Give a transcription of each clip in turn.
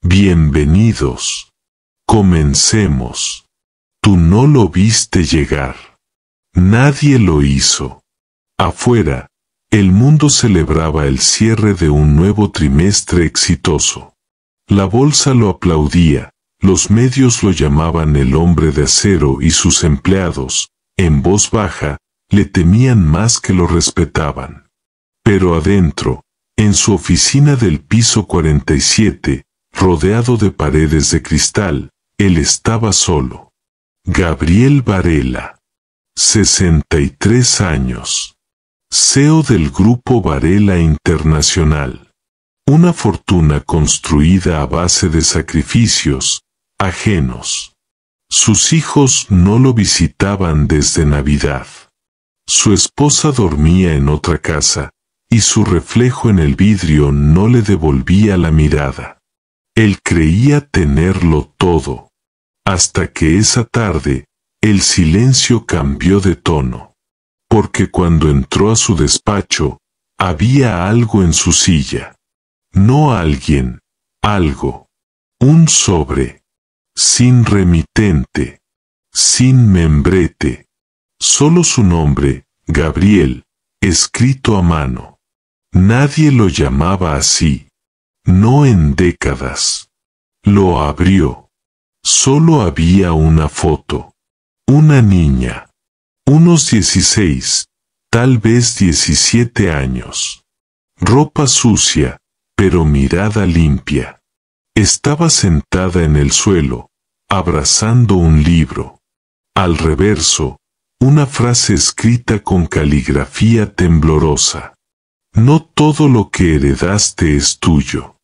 Bienvenidos. Comencemos. Tú no lo viste llegar. Nadie lo hizo. Afuera, el mundo celebraba el cierre de un nuevo trimestre exitoso. La bolsa lo aplaudía, los medios lo llamaban el hombre de acero y sus empleados, en voz baja, le temían más que lo respetaban. Pero adentro, en su oficina del piso 47, rodeado de paredes de cristal, él estaba solo. Gabriel Varela. 63 años. CEO del Grupo Varela Internacional. Una fortuna construida a base de sacrificios ajenos. Sus hijos no lo visitaban desde Navidad. Su esposa dormía en otra casa, y su reflejo en el vidrio no le devolvía la mirada. Él creía tenerlo todo. Hasta que esa tarde, el silencio cambió de tono. Porque cuando entró a su despacho, había algo en su silla. No alguien, algo. Un sobre. Sin remitente. Sin membrete. Solo su nombre, Gabriel, escrito a mano. Nadie lo llamaba así. No en décadas. Lo abrió. Solo había una foto. Una niña. Unos 16, tal vez 17 años. Ropa sucia, pero mirada limpia. Estaba sentada en el suelo, abrazando un libro. Al reverso, una frase escrita con caligrafía temblorosa. No todo lo que heredaste es tuyo.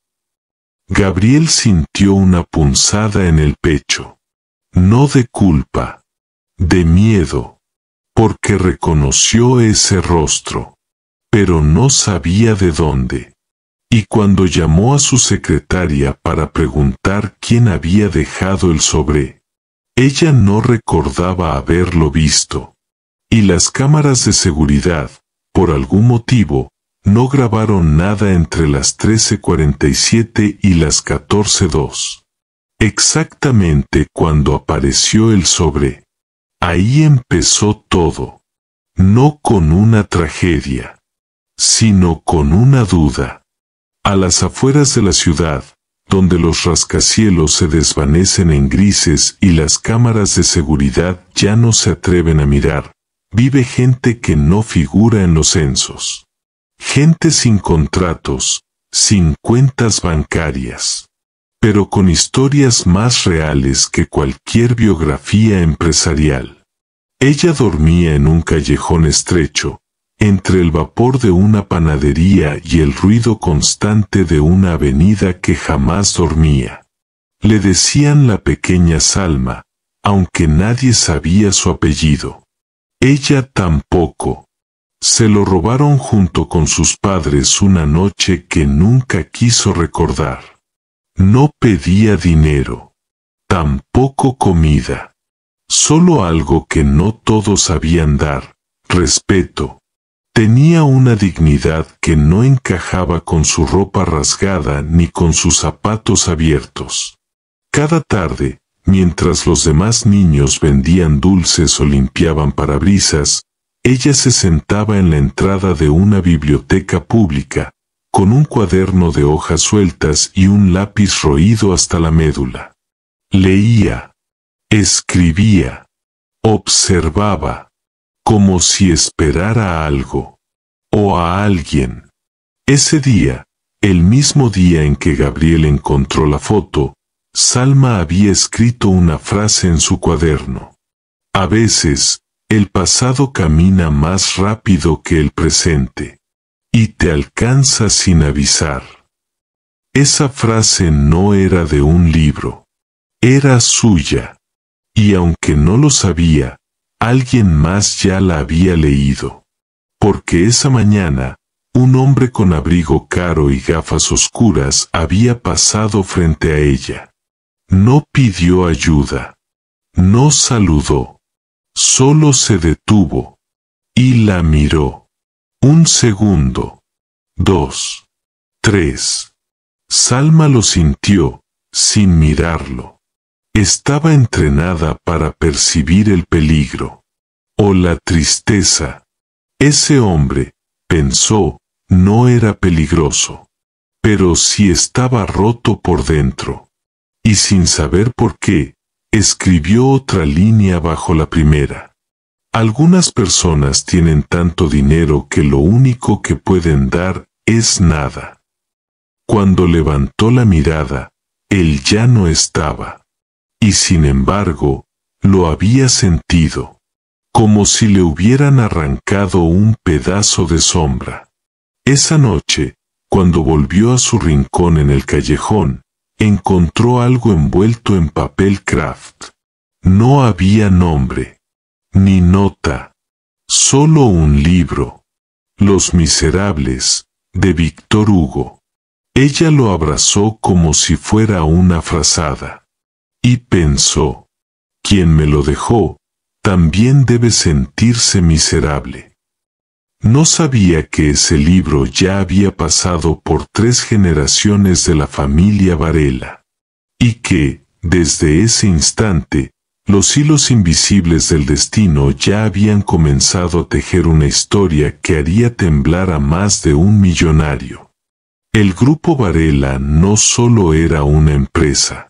Gabriel sintió una punzada en el pecho. No de culpa, de miedo, porque reconoció ese rostro, pero no sabía de dónde. Y cuando llamó a su secretaria para preguntar quién había dejado el sobre, ella no recordaba haberlo visto. Y las cámaras de seguridad, por algún motivo, no grabaron nada entre las 13:47 y las 14:02. Exactamente cuando apareció el sobre. Ahí empezó todo. No con una tragedia, sino con una duda. A las afueras de la ciudad, donde los rascacielos se desvanecen en grises y las cámaras de seguridad ya no se atreven a mirar, vive gente que no figura en los censos. Gente sin contratos, sin cuentas bancarias, pero con historias más reales que cualquier biografía empresarial. Ella dormía en un callejón estrecho, entre el vapor de una panadería y el ruido constante de una avenida que jamás dormía. Le decían la pequeña Salma, aunque nadie sabía su apellido. Ella tampoco. Se lo robaron junto con sus padres una noche que nunca quiso recordar. No pedía dinero, tampoco comida. Solo algo que no todos sabían dar, respeto. Tenía una dignidad que no encajaba con su ropa rasgada ni con sus zapatos abiertos. Cada tarde, mientras los demás niños vendían dulces o limpiaban parabrisas, ella se sentaba en la entrada de una biblioteca pública, con un cuaderno de hojas sueltas y un lápiz roído hasta la médula. Leía, escribía, observaba, como si esperara a algo, o a alguien. Ese día, el mismo día en que Gabriel encontró la foto, Salma había escrito una frase en su cuaderno. A veces, el pasado camina más rápido que el presente, y te alcanza sin avisar. Esa frase no era de un libro, era suya, y aunque no lo sabía, alguien más ya la había leído. Porque esa mañana, un hombre con abrigo caro y gafas oscuras había pasado frente a ella. No pidió ayuda. No saludó. Solo se detuvo. Y la miró. 1 segundo. 2. 3. Salma lo sintió, sin mirarlo. Estaba entrenada para percibir el peligro. O la tristeza. Ese hombre, pensó, no era peligroso. Pero sí estaba roto por dentro. Y sin saber por qué, escribió otra línea bajo la primera. Algunas personas tienen tanto dinero que lo único que pueden dar es nada. Cuando levantó la mirada, él ya no estaba. Y sin embargo, lo había sentido. Como si le hubieran arrancado un pedazo de sombra. Esa noche, cuando volvió a su rincón en el callejón, encontró algo envuelto en papel craft. No había nombre, ni nota, solo un libro. Los Miserables, de Víctor Hugo. Ella lo abrazó como si fuera una frazada. Y pensó, quien me lo dejó, también debe sentirse miserable. No sabía que ese libro ya había pasado por 3 generaciones de la familia Varela. Y que, desde ese instante, los hilos invisibles del destino ya habían comenzado a tejer una historia que haría temblar a más de un millonario. El grupo Varela no solo era una empresa,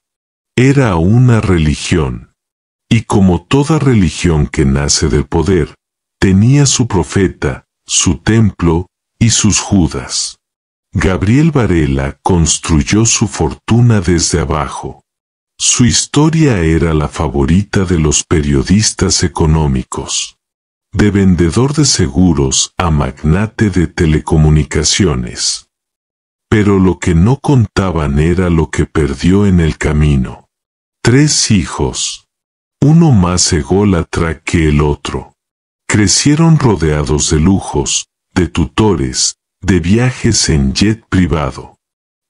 era una religión. Y como toda religión que nace del poder, tenía su profeta, su templo y sus Judas. Gabriel Varela construyó su fortuna desde abajo. Su historia era la favorita de los periodistas económicos. De vendedor de seguros a magnate de telecomunicaciones. Pero lo que no contaban era lo que perdió en el camino. 3 hijos. Uno más ególatra que el otro. Crecieron rodeados de lujos, de tutores, de viajes en jet privado.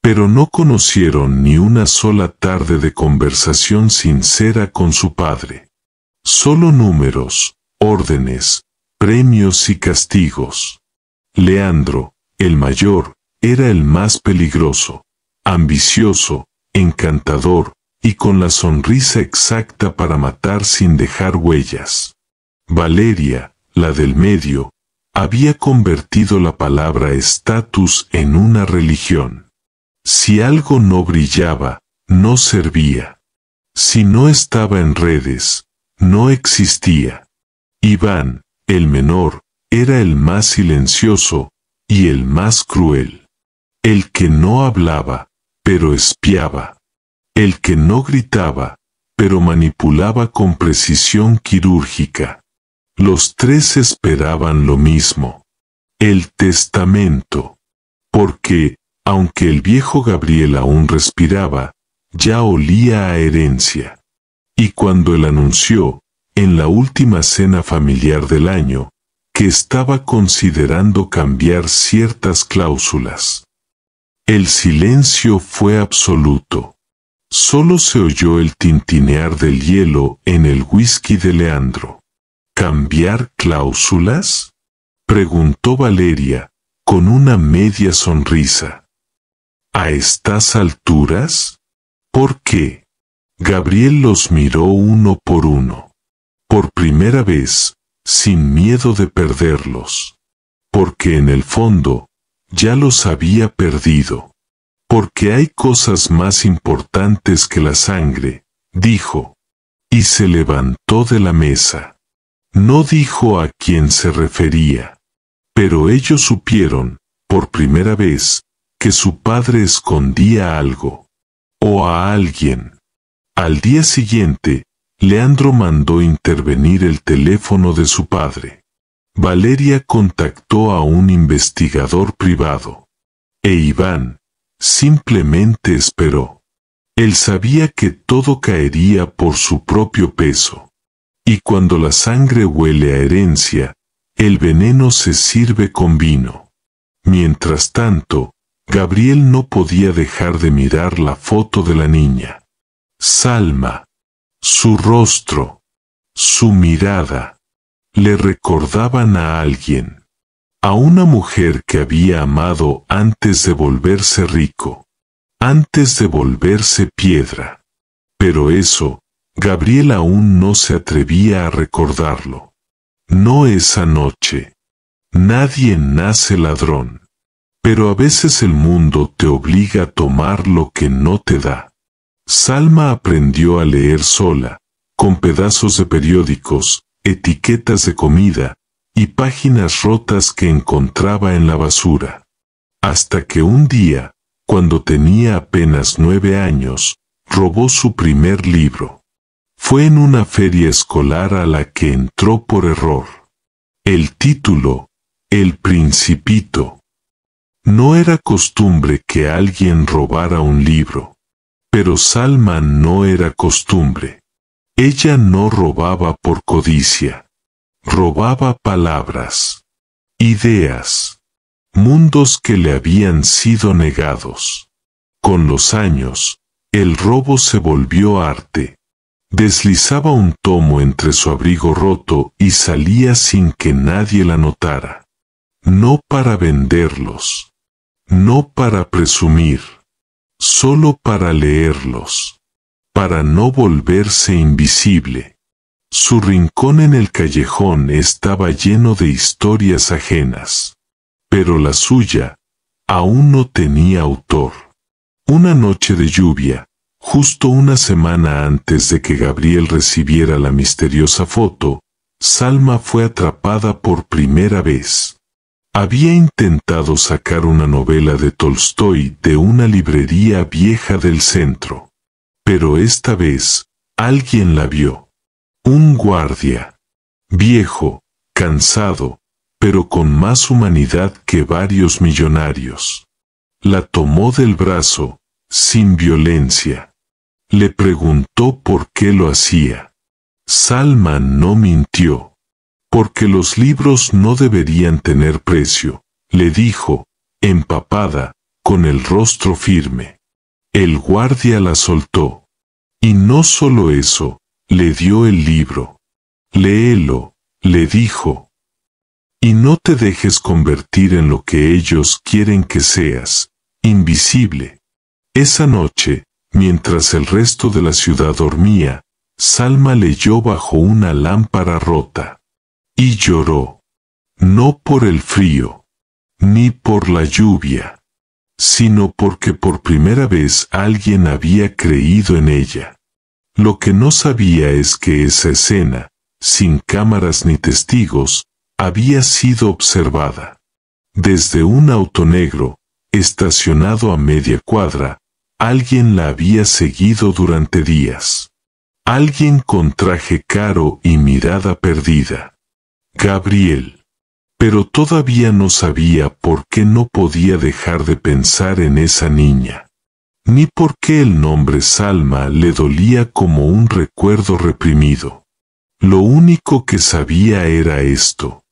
Pero no conocieron ni una sola tarde de conversación sincera con su padre. Solo números, órdenes, premios y castigos. Leandro, el mayor, era el más peligroso, ambicioso, encantador, y con la sonrisa exacta para matar sin dejar huellas. Valeria, la del medio, había convertido la palabra estatus en una religión. Si algo no brillaba, no servía. Si no estaba en redes, no existía. Iván, el menor, era el más silencioso y el más cruel. El que no hablaba, pero espiaba. El que no gritaba, pero manipulaba con precisión quirúrgica. Los 3 esperaban lo mismo. El testamento. Porque, aunque el viejo Gabriel aún respiraba, ya olía a herencia. Y cuando él anunció, en la última cena familiar del año, que estaba considerando cambiar ciertas cláusulas. El silencio fue absoluto. Solo se oyó el tintinear del hielo en el whisky de Leandro. ¿Cambiar cláusulas?, preguntó Valeria, con una media sonrisa. ¿A estas alturas? ¿Por qué? Gabriel los miró uno por uno. Por primera vez, sin miedo de perderlos. Porque en el fondo, ya los había perdido. Porque hay cosas más importantes que la sangre, dijo. Y se levantó de la mesa. No dijo a quién se refería. Pero ellos supieron, por primera vez, que su padre escondía algo. O a alguien. Al día siguiente, Leandro mandó intervenir el teléfono de su padre. Valeria contactó a un investigador privado. E Iván simplemente esperó. Él sabía que todo caería por su propio peso. Y cuando la sangre huele a herencia, el veneno se sirve con vino. Mientras tanto, Gabriel no podía dejar de mirar la foto de la niña. Salma. Su rostro. Su mirada. Le recordaban a alguien. A una mujer que había amado antes de volverse rico. antes de volverse piedra. Pero eso, Gabriel aún no se atrevía a recordarlo. No esa noche. Nadie nace ladrón. Pero a veces el mundo te obliga a tomar lo que no te da. Salma aprendió a leer sola, con pedazos de periódicos, etiquetas de comida y páginas rotas que encontraba en la basura. Hasta que un día, cuando tenía apenas 9 años, robó su primer libro. Fue en una feria escolar a la que entró por error. El título, El Principito. No era costumbre que alguien robara un libro. Pero Salma no era costumbre. Ella no robaba por codicia. Robaba palabras, ideas, mundos que le habían sido negados. Con los años, el robo se volvió arte. Deslizaba un tomo entre su abrigo roto y salía sin que nadie la notara. No para venderlos. No para presumir. Solo para leerlos. Para no volverse invisible. Su rincón en el callejón estaba lleno de historias ajenas. Pero la suya aún no tenía autor. Una noche de lluvia, justo una semana antes de que Gabriel recibiera la misteriosa foto, Salma fue atrapada por primera vez. Había intentado sacar una novela de Tolstói de una librería vieja del centro. Pero esta vez, alguien la vio. Un guardia. Viejo, cansado, pero con más humanidad que varios millonarios. La tomó del brazo, sin violencia. Le preguntó por qué lo hacía. Salma no mintió. Porque los libros no deberían tener precio, le dijo, empapada, con el rostro firme. El guardia la soltó. Y no solo eso, le dio el libro. Léelo, le dijo. Y no te dejes convertir en lo que ellos quieren que seas, invisible. Esa noche, mientras el resto de la ciudad dormía, Salma leyó bajo una lámpara rota. Y lloró. No por el frío, ni por la lluvia, sino porque por primera vez alguien había creído en ella. Lo que no sabía es que esa escena, sin cámaras ni testigos, había sido observada. Desde un auto negro, estacionado a media cuadra, alguien la había seguido durante días. Alguien con traje caro y mirada perdida. Gabriel. Pero todavía no sabía por qué no podía dejar de pensar en esa niña. Ni por qué el nombre Salma le dolía como un recuerdo reprimido. Lo único que sabía era esto.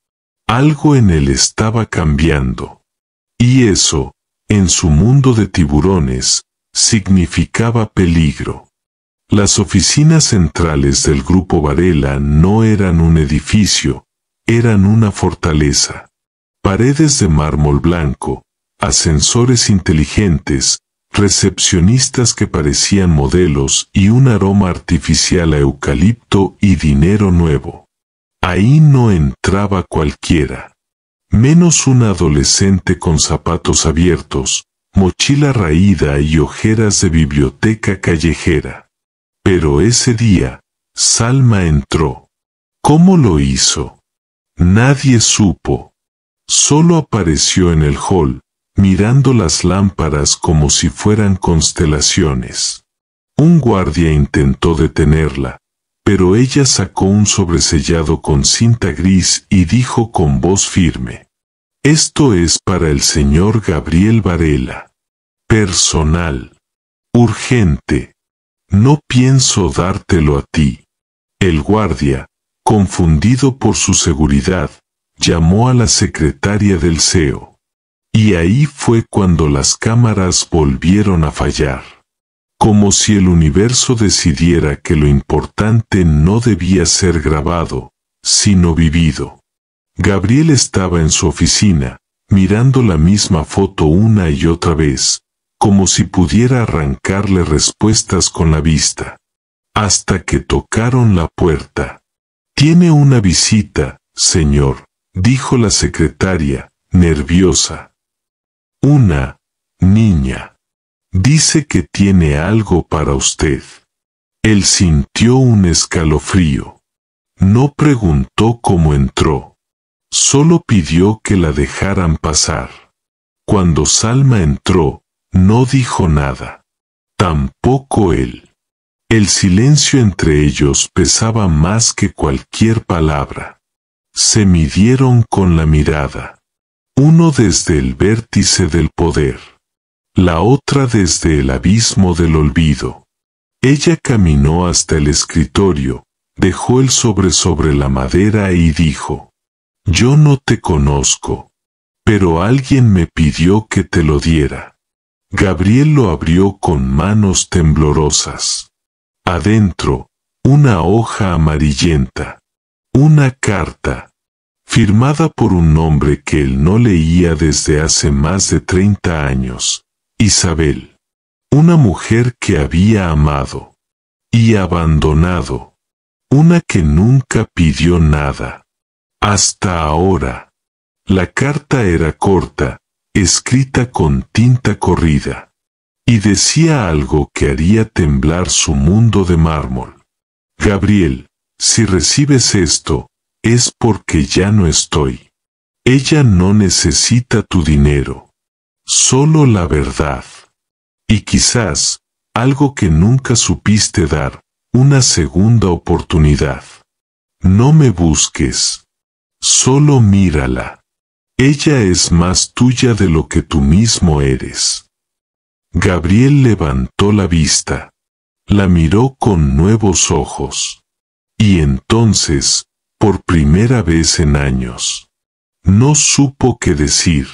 Algo en él estaba cambiando. Y eso, en su mundo de tiburones, significaba peligro. Las oficinas centrales del Grupo Varela no eran un edificio, eran una fortaleza. Paredes de mármol blanco, ascensores inteligentes, recepcionistas que parecían modelos y un aroma artificial a eucalipto y dinero nuevo. Ahí no entraba cualquiera. Menos un adolescente con zapatos abiertos, mochila raída y ojeras de biblioteca callejera. Pero ese día, Salma entró. ¿Cómo lo hizo? Nadie supo. Solo apareció en el hall, mirando las lámparas como si fueran constelaciones. Un guardia intentó detenerla, pero ella sacó un sobresellado con cinta gris y dijo con voz firme: «Esto es para el señor Gabriel Varela. Personal. Urgente. No pienso dártelo a ti». El guardia, confundido por su seguridad, llamó a la secretaria del CEO. Y ahí fue cuando las cámaras volvieron a fallar. Como si el universo decidiera que lo importante no debía ser grabado, sino vivido. Gabriel estaba en su oficina, mirando la misma foto una y otra vez, como si pudiera arrancarle respuestas con la vista. Hasta que tocaron la puerta. «Tiene una visita, señor», dijo la secretaria, nerviosa. «Una niña. Dice que tiene algo para usted». Él sintió un escalofrío. No preguntó cómo entró. Solo pidió que la dejaran pasar. Cuando Salma entró, no dijo nada. Tampoco él. El silencio entre ellos pesaba más que cualquier palabra. Se midieron con la mirada. Uno desde el vértice del poder. La otra desde el abismo del olvido. Ella caminó hasta el escritorio, dejó el sobre la madera y dijo: «Yo no te conozco, pero alguien me pidió que te lo diera». Gabriel lo abrió con manos temblorosas. Adentro, una hoja amarillenta. Una carta, firmada por un nombre que él no leía desde hace más de 30 años. Isabel. Una mujer que había amado y abandonado. Una que nunca pidió nada. Hasta ahora. La carta era corta, escrita con tinta corrida. Y decía algo que haría temblar su mundo de mármol. «Gabriel, si recibes esto, es porque ya no estoy. Ella no necesita tu dinero. Solo la verdad. Y quizás, algo que nunca supiste dar, una segunda oportunidad. No me busques. Solo mírala. Ella es más tuya de lo que tú mismo eres». Gabriel levantó la vista. La miró con nuevos ojos. Y entonces, por primera vez en años, no supo qué decir.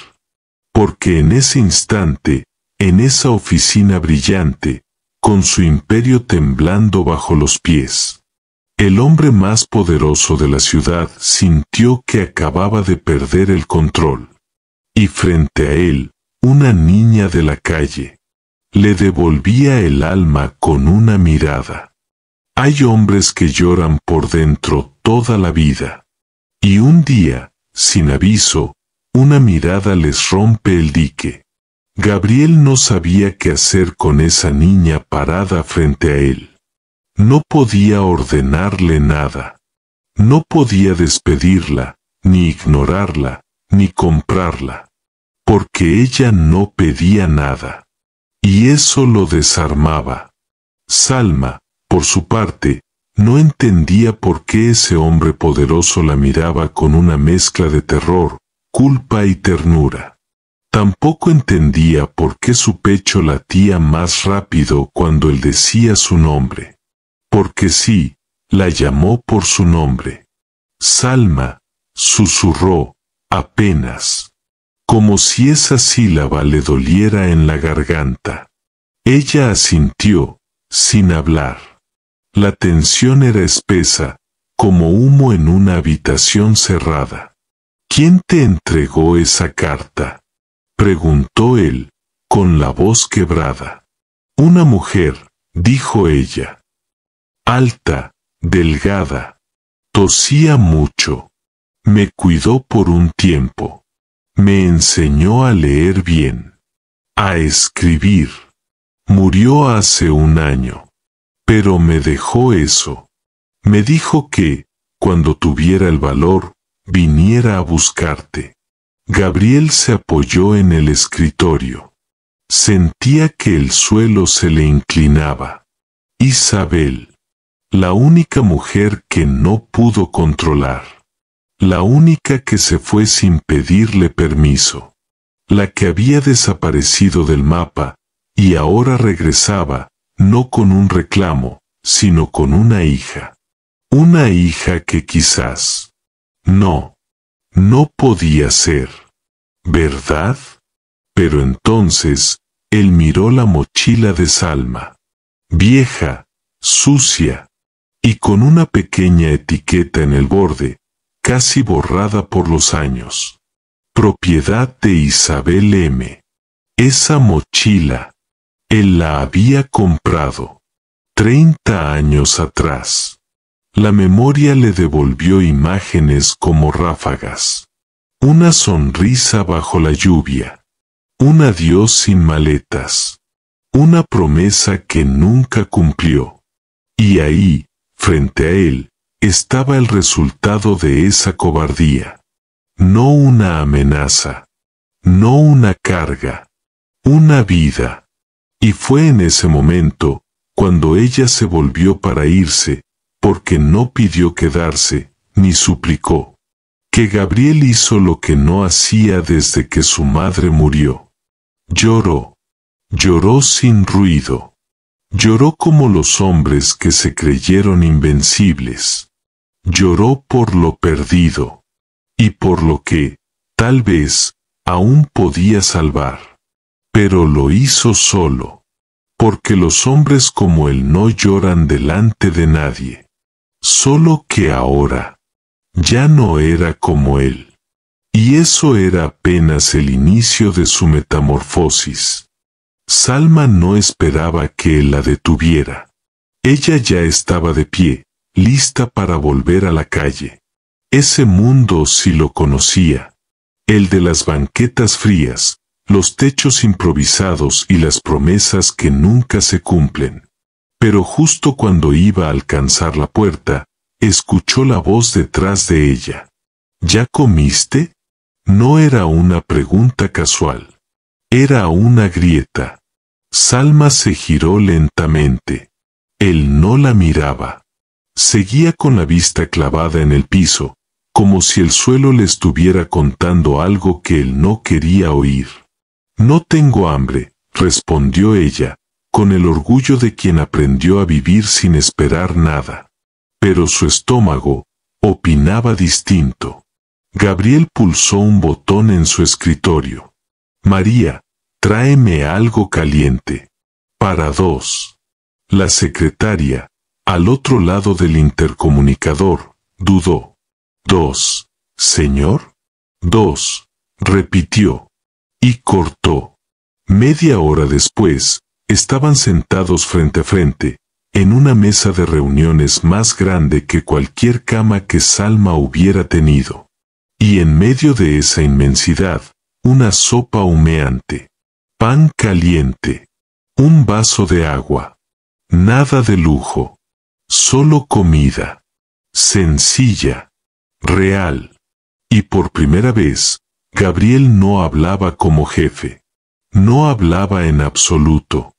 Porque en ese instante, en esa oficina brillante, con su imperio temblando bajo los pies, el hombre más poderoso de la ciudad sintió que acababa de perder el control. Y frente a él, una niña de la calle, le devolvía el alma con una mirada. Hay hombres que lloran por dentro toda la vida. Y un día, sin aviso, una mirada les rompe el dique. Gabriel no sabía qué hacer con esa niña parada frente a él. No podía ordenarle nada. No podía despedirla, ni ignorarla, ni comprarla. Porque ella no pedía nada. Y eso lo desarmaba. Salma, por su parte, no entendía por qué ese hombre poderoso la miraba con una mezcla de terror, culpa y ternura. Tampoco entendía por qué su pecho latía más rápido cuando él decía su nombre. Porque sí, la llamó por su nombre. Salma, susurró, apenas. Como si esa sílaba le doliera en la garganta. Ella asintió, sin hablar. La tensión era espesa, como humo en una habitación cerrada. ¿Quién te entregó esa carta?, preguntó él, con la voz quebrada. Una mujer, dijo ella. Alta, delgada. Tosía mucho. Me cuidó por un tiempo. Me enseñó a leer bien. A escribir. Murió hace un año. Pero me dejó eso. Me dijo que, cuando tuviera el valor, viniera a buscarte. Gabriel se apoyó en el escritorio. Sentía que el suelo se le inclinaba. Isabel. La única mujer que no pudo controlar. La única que se fue sin pedirle permiso. La que había desaparecido del mapa, y ahora regresaba, no con un reclamo, sino con una hija. Una hija que quizás no podía ser. ¿Verdad? Pero entonces, él miró la mochila de Salma. Vieja, sucia, y con una pequeña etiqueta en el borde, casi borrada por los años. Propiedad de Isabel M. Esa mochila, Él la había comprado 30 años atrás. La memoria le devolvió imágenes como ráfagas. Una sonrisa bajo la lluvia. Un adiós sin maletas. Una promesa que nunca cumplió. Y ahí, frente a él, estaba el resultado de esa cobardía. No una amenaza. No una carga. Una vida. Y fue en ese momento, cuando ella se volvió para irse, porque no pidió quedarse, ni suplicó, que Gabriel hizo lo que no hacía desde que su madre murió. Lloró. Lloró sin ruido. Lloró como los hombres que se creyeron invencibles. Lloró por lo perdido. Y por lo que, tal vez, aún podía salvar. Pero lo hizo solo. Porque los hombres como él no lloran delante de nadie. Solo que ahora, ya no era como él. Y eso era apenas el inicio de su metamorfosis. Salma no esperaba que él la detuviera. Ella ya estaba de pie, lista para volver a la calle. Ese mundo sí lo conocía. El de las banquetas frías, los techos improvisados y las promesas que nunca se cumplen. Pero justo cuando iba a alcanzar la puerta, escuchó la voz detrás de ella. ¿Ya comiste? No era una pregunta casual. Era una grieta. Salma se giró lentamente. Él no la miraba. Seguía con la vista clavada en el piso, como si el suelo le estuviera contando algo que él no quería oír. No tengo hambre, respondió ella, con el orgullo de quien aprendió a vivir sin esperar nada. Pero su estómago opinaba distinto. Gabriel pulsó un botón en su escritorio. María, tráeme algo caliente. Para dos. La secretaria, al otro lado del intercomunicador, dudó. ¿Dos, señor? Dos, repitió. Y cortó. Media hora después, estaban sentados frente a frente, en una mesa de reuniones más grande que cualquier cama que Salma hubiera tenido. Y en medio de esa inmensidad, una sopa humeante, pan caliente, un vaso de agua. Nada de lujo. Solo comida. Sencilla. Real. Y por primera vez, Gabriel no hablaba como jefe. No hablaba en absoluto.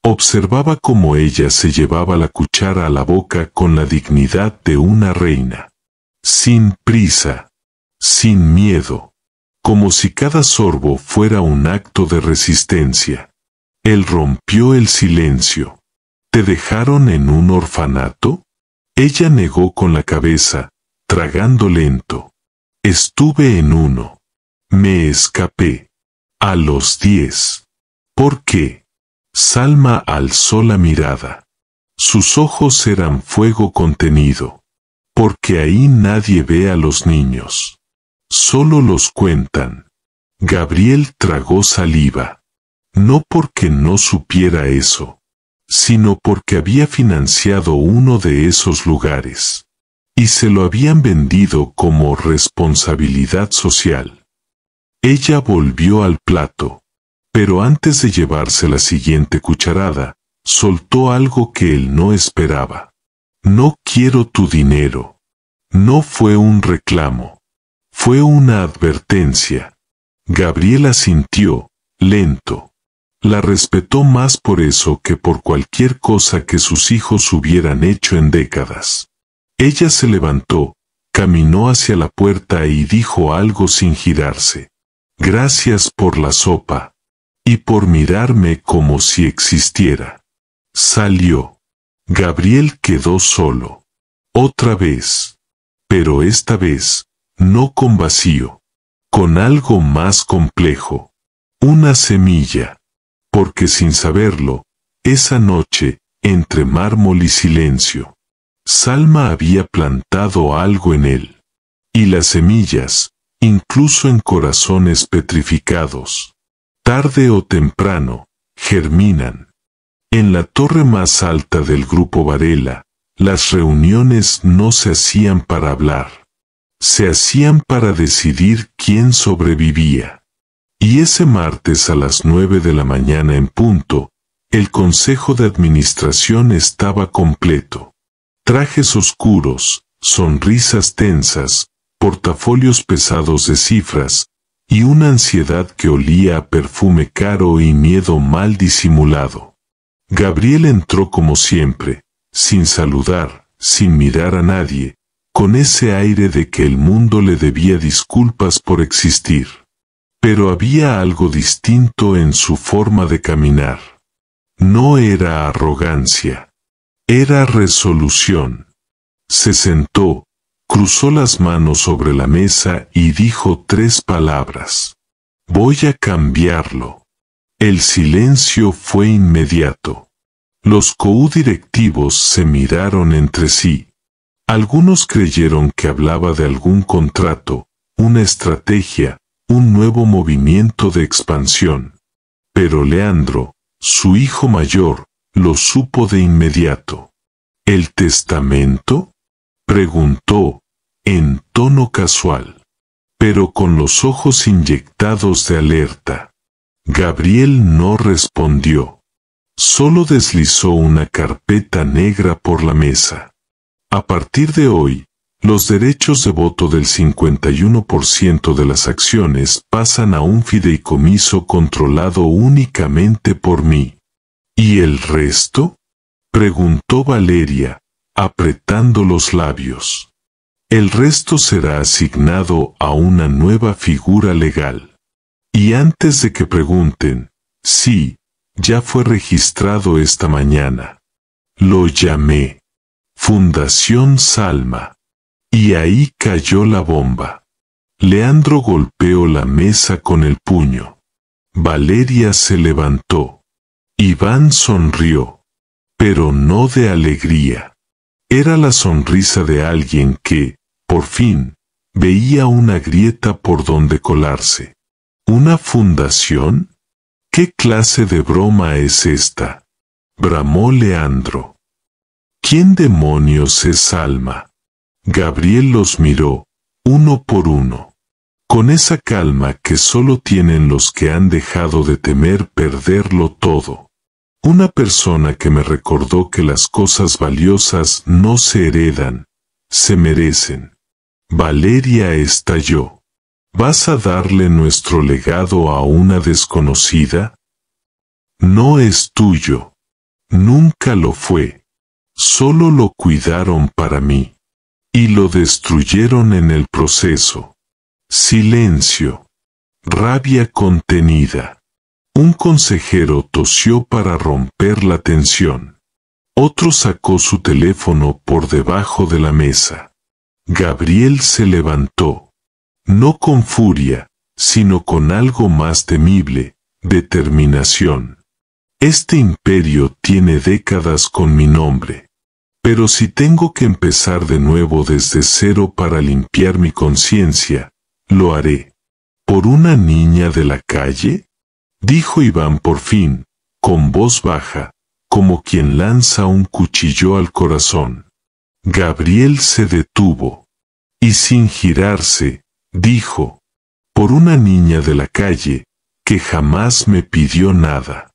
Observaba cómo ella se llevaba la cuchara a la boca con la dignidad de una reina. Sin prisa. Sin miedo. Como si cada sorbo fuera un acto de resistencia. Él rompió el silencio. ¿Te dejaron en un orfanato? Ella negó con la cabeza, tragando lento. Estuve en uno. Me escapé. A los 10. ¿Por qué? Salma alzó la mirada. Sus ojos eran fuego contenido. Porque ahí nadie ve a los niños. Solo los cuentan. Gabriel tragó saliva. No porque no supiera eso, sino porque había financiado uno de esos lugares. Y se lo habían vendido como responsabilidad social. Ella volvió al plato, pero antes de llevarse la siguiente cucharada, soltó algo que él no esperaba. No quiero tu dinero. No fue un reclamo. Fue una advertencia. Gabriela sintió, lento. La respetó más por eso que por cualquier cosa que sus hijos hubieran hecho en décadas. Ella se levantó, caminó hacia la puerta y dijo algo sin girarse. Gracias por la sopa. Y por mirarme como si existiera. Salió. Gabriel quedó solo. Otra vez. Pero esta vez, no con vacío. Con algo más complejo. Una semilla. Porque sin saberlo, esa noche, entre mármol y silencio, Salma había plantado algo en él. Y las semillas, incluso en corazones petrificados, tarde o temprano, germinan. En la torre más alta del Grupo Varela, las reuniones no se hacían para hablar. Se hacían para decidir quién sobrevivía. Y ese martes a las 9 de la mañana en punto, el Consejo de Administración estaba completo. Trajes oscuros, sonrisas tensas, portafolios pesados de cifras, y una ansiedad que olía a perfume caro y miedo mal disimulado. Gabriel entró como siempre, sin saludar, sin mirar a nadie, con ese aire de que el mundo le debía disculpas por existir. Pero había algo distinto en su forma de caminar. No era arrogancia. Era resolución. Se sentó, cruzó las manos sobre la mesa y dijo 3 palabras. Voy a cambiarlo. El silencio fue inmediato. Los co-directivos se miraron entre sí. Algunos creyeron que hablaba de algún contrato, una estrategia, un nuevo movimiento de expansión. Pero Leandro, su hijo mayor, lo supo de inmediato. ¿El testamento?, preguntó, en tono casual, pero con los ojos inyectados de alerta. Gabriel no respondió. Solo deslizó una carpeta negra por la mesa. A partir de hoy, los derechos de voto del 51% de las acciones pasan a un fideicomiso controlado únicamente por mí. ¿Y el resto?, preguntó Valeria, apretando los labios. El resto será asignado a una nueva figura legal. Y antes de que pregunten, sí, ya fue registrado esta mañana. Lo llamé Fundación Salma. Y ahí cayó la bomba. Leandro golpeó la mesa con el puño. Valeria se levantó. Iván sonrió. Pero no de alegría. Era la sonrisa de alguien que, por fin, veía una grieta por donde colarse. ¿Una fundación? ¿Qué clase de broma es esta?, bramó Leandro. ¿Quién demonios es Salma? Gabriel los miró, uno por uno, con esa calma que solo tienen los que han dejado de temer perderlo todo. Una persona que me recordó que las cosas valiosas no se heredan, se merecen. Valeria estalló. ¿Vas a darle nuestro legado a una desconocida? No es tuyo. Nunca lo fue. Solo lo cuidaron para mí. Y lo destruyeron en el proceso. Silencio. Rabia contenida. Un consejero tosió para romper la tensión. Otro sacó su teléfono por debajo de la mesa. Gabriel se levantó. No con furia, sino con algo más temible, determinación. Este imperio tiene décadas con mi nombre. Pero si tengo que empezar de nuevo desde cero para limpiar mi conciencia, lo haré. ¿Por una niña de la calle?, dijo Iván por fin, con voz baja, como quien lanza un cuchillo al corazón. Gabriel se detuvo. Y sin girarse, dijo, por una niña de la calle, que jamás me pidió nada.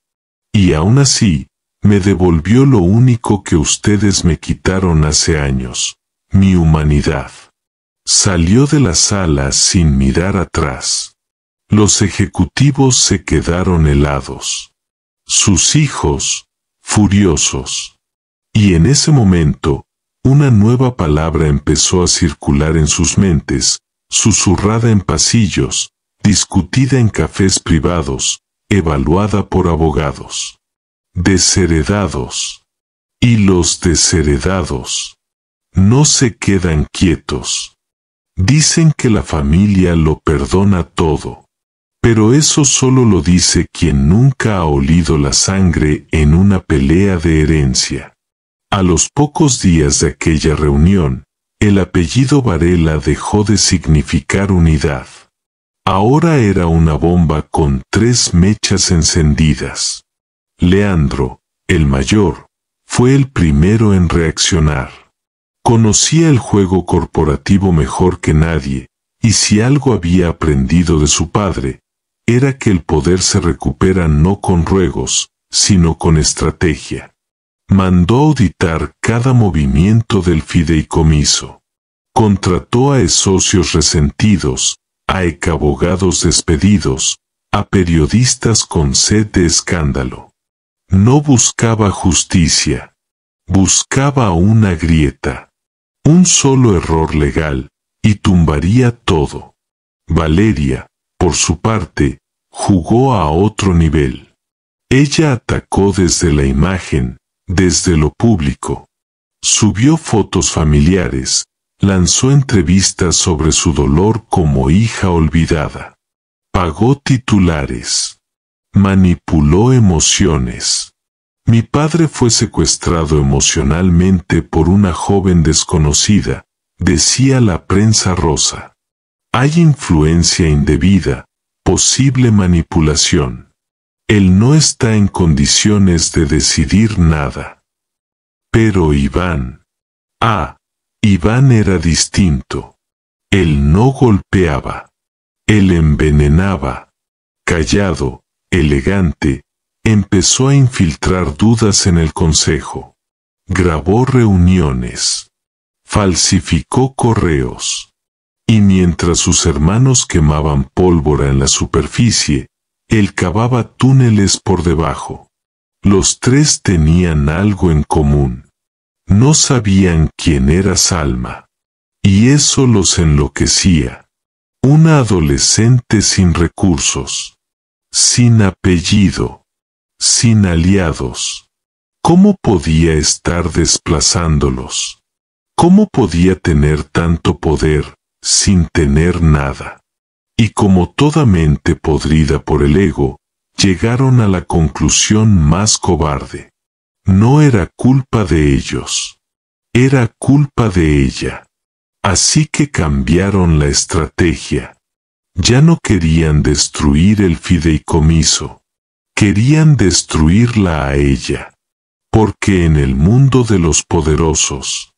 Y aún así, me devolvió lo único que ustedes me quitaron hace años, mi humanidad. Salió de la sala sin mirar atrás. Los ejecutivos se quedaron helados. Sus hijos, furiosos. Y en ese momento, una nueva palabra empezó a circular en sus mentes, susurrada en pasillos, discutida en cafés privados, evaluada por abogados. Desheredados. Y los desheredados no se quedan quietos. Dicen que la familia lo perdona todo. Pero eso solo lo dice quien nunca ha olido la sangre en una pelea de herencia. A los pocos días de aquella reunión, el apellido Varela dejó de significar unidad. Ahora era una bomba con 3 mechas encendidas. Leandro, el mayor, fue el primero en reaccionar. Conocía el juego corporativo mejor que nadie, y si algo había aprendido de su padre, era que el poder se recupera no con ruegos, sino con estrategia. Mandó auditar cada movimiento del fideicomiso. Contrató a socios resentidos, a ecabogados despedidos, a periodistas con sed de escándalo. No buscaba justicia. Buscaba una grieta. Un solo error legal, y tumbaría todo. Valeria, por su parte, jugó a otro nivel. Ella atacó desde la imagen, desde lo público. Subió fotos familiares, lanzó entrevistas sobre su dolor como hija olvidada. Pagó titulares. Manipuló emociones. Mi padre fue secuestrado emocionalmente por una joven desconocida, decía la prensa rosa. Hay influencia indebida, posible manipulación. Él no está en condiciones de decidir nada. Pero Iván... Iván era distinto. Él no golpeaba. Él envenenaba. Callado, elegante, empezó a infiltrar dudas en el consejo. Grabó reuniones. Falsificó correos. Y mientras sus hermanos quemaban pólvora en la superficie, él cavaba túneles por debajo. Los tres tenían algo en común. No sabían quién era Salma. Y eso los enloquecía. Una adolescente sin recursos. Sin apellido. Sin aliados. ¿Cómo podía estar desplazándolos? ¿Cómo podía tener tanto poder, sin tener nada? Y como toda mente podrida por el ego, llegaron a la conclusión más cobarde. No era culpa de ellos. Era culpa de ella. Así que cambiaron la estrategia. Ya no querían destruir el fideicomiso. Querían destruirla a ella. Porque en el mundo de los poderosos,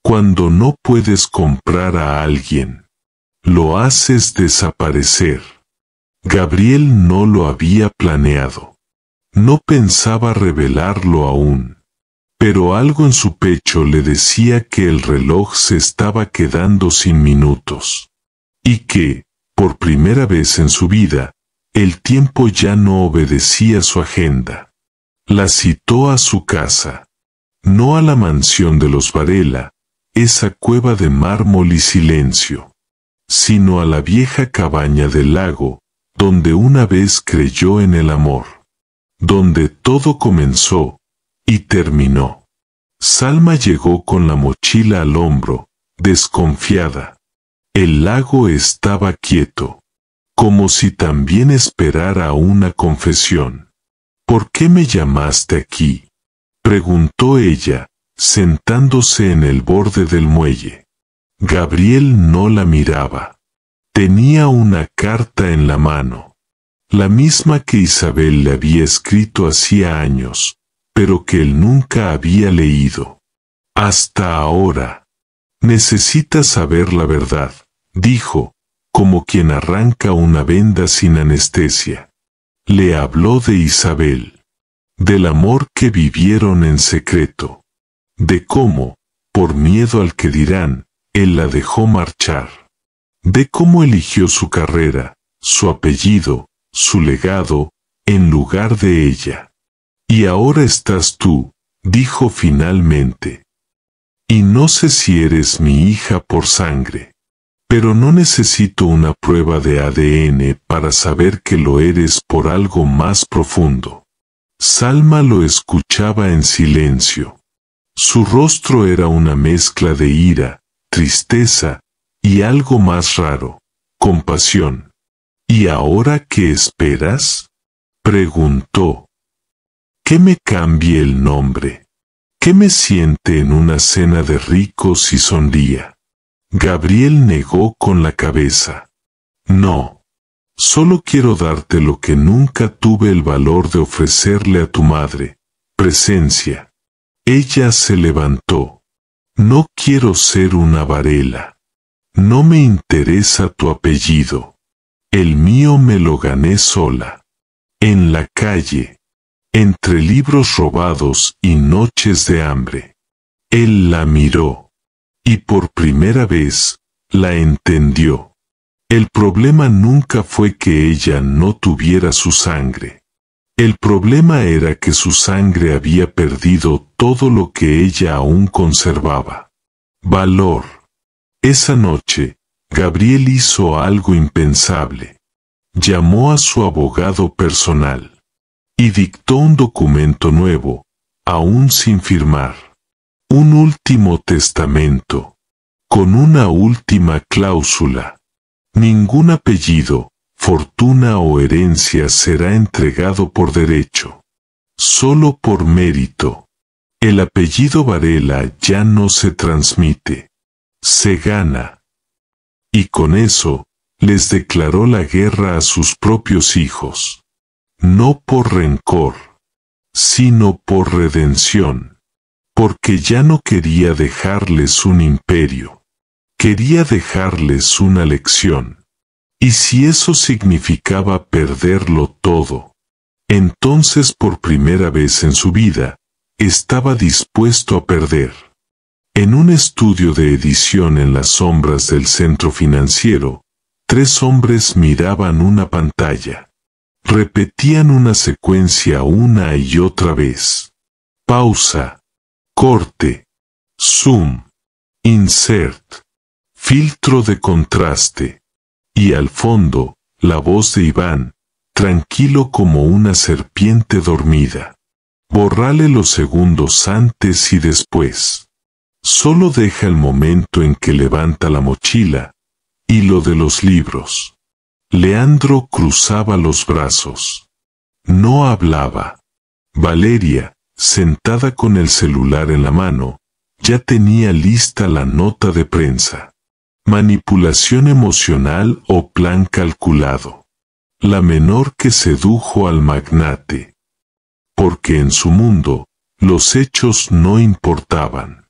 cuando no puedes comprar a alguien, lo haces desaparecer. Gabriel no lo había planeado. No pensaba revelarlo aún. Pero algo en su pecho le decía que el reloj se estaba quedando sin minutos. Y que, por primera vez en su vida, el tiempo ya no obedecía su agenda. La citó a su casa. No a la mansión de los Varela, esa cueva de mármol y silencio, sino a la vieja cabaña del lago, donde una vez creyó en el amor. Donde todo comenzó y terminó. Salma llegó con la mochila al hombro, desconfiada. El lago estaba quieto, como si también esperara una confesión. ¿Por qué me llamaste aquí?, preguntó ella, sentándose en el borde del muelle. Gabriel no la miraba. Tenía una carta en la mano. La misma que Isabel le había escrito hacía años, pero que él nunca había leído. Hasta ahora. Necesitas saber la verdad, dijo, como quien arranca una venda sin anestesia. Le habló de Isabel. Del amor que vivieron en secreto. De cómo, por miedo al que dirán, él la dejó marchar. De cómo eligió su carrera, su apellido, su legado, en lugar de ella. Y ahora estás tú, dijo finalmente. Y no sé si eres mi hija por sangre. Pero no necesito una prueba de ADN para saber que lo eres por algo más profundo. Salma lo escuchaba en silencio. Su rostro era una mezcla de ira, tristeza, y algo más raro, compasión. ¿Y ahora qué esperas?, preguntó. ¿Que me cambie el nombre? ¿Que me siente en una cena de ricos y sonría? Gabriel negó con la cabeza. No. Solo quiero darte lo que nunca tuve el valor de ofrecerle a tu madre, Presencia. Ella se levantó. No quiero ser una Varela. No me interesa tu apellido. El mío me lo gané sola. En la calle. Entre libros robados y noches de hambre. Él la miró. Y por primera vez, la entendió. El problema nunca fue que ella no tuviera su sangre. El problema era que su sangre había perdido todo lo que ella aún conservaba. Valor. Esa noche, Gabriel hizo algo impensable. Llamó a su abogado personal. Y dictó un documento nuevo, aún sin firmar. Un último testamento. Con una última cláusula. Ningún apellido, fortuna o herencia será entregado por derecho. Solo por mérito. El apellido Varela ya no se transmite. Se gana. Y con eso, les declaró la guerra a sus propios hijos. No por rencor, sino por redención. Porque ya no quería dejarles un imperio. Quería dejarles una lección. Y si eso significaba perderlo todo, entonces por primera vez en su vida, estaba dispuesto a perder. En un estudio de edición en las sombras del centro financiero, 3 hombres miraban una pantalla. Repetían una secuencia una y otra vez. Pausa. Corte. Zoom. Insert. Filtro de contraste. Y al fondo, la voz de Iván, tranquilo como una serpiente dormida. Bórrale los segundos antes y después. Solo deja el momento en que levanta la mochila, y lo de los libros. Leandro cruzaba los brazos. No hablaba. Valeria, sentada con el celular en la mano, ya tenía lista la nota de prensa. Manipulación emocional o plan calculado. La menor que sedujo al magnate. Porque en su mundo, los hechos no importaban.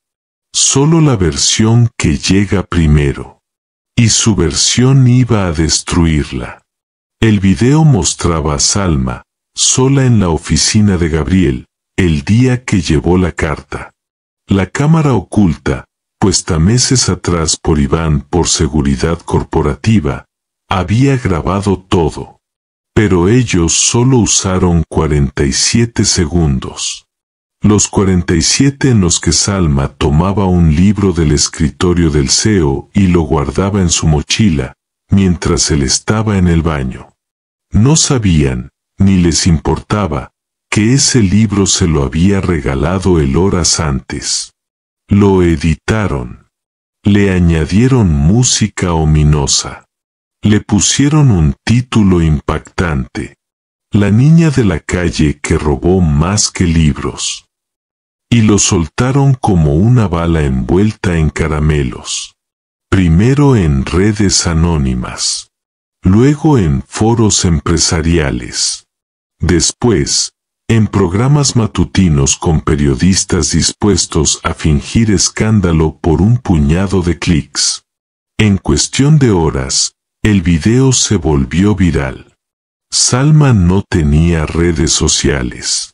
Solo la versión que llega primero. Y su versión iba a destruirla. El video mostraba a Salma, sola en la oficina de Gabriel, el día que llevó la carta. La cámara oculta, puesta meses atrás por Iván por seguridad corporativa, había grabado todo. Pero ellos solo usaron 47 segundos. Los 47 en los que Salma tomaba un libro del escritorio del CEO y lo guardaba en su mochila, mientras él estaba en el baño. No sabían, ni les importaba, que ese libro se lo había regalado él horas antes. Lo editaron. Le añadieron música ominosa. Le pusieron un título impactante. La niña de la calle que robó más que libros. Y lo soltaron como una bala envuelta en caramelos. Primero en redes anónimas. Luego en foros empresariales. Después, en programas matutinos con periodistas dispuestos a fingir escándalo por un puñado de clics. En cuestión de horas, el video se volvió viral. Salma no tenía redes sociales.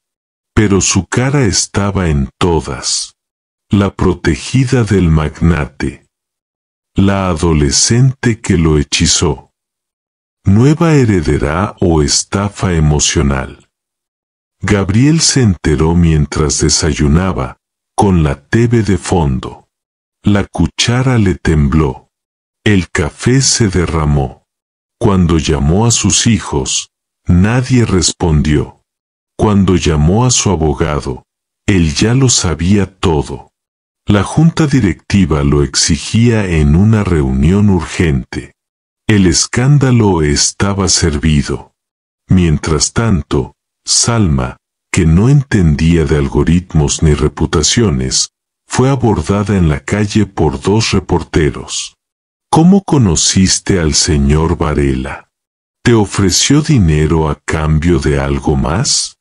Pero su cara estaba en todas. La protegida del magnate. La adolescente que lo hechizó. Nueva heredera o estafa emocional. Gabriel se enteró mientras desayunaba, con la TV de fondo. La cuchara le tembló. El café se derramó. Cuando llamó a sus hijos, nadie respondió. Cuando llamó a su abogado, él ya lo sabía todo. La junta directiva lo exigía en una reunión urgente. El escándalo estaba servido. Mientras tanto, Salma, que no entendía de algoritmos ni reputaciones, fue abordada en la calle por 2 reporteros. ¿Cómo conociste al señor Varela? ¿Te ofreció dinero a cambio de algo más?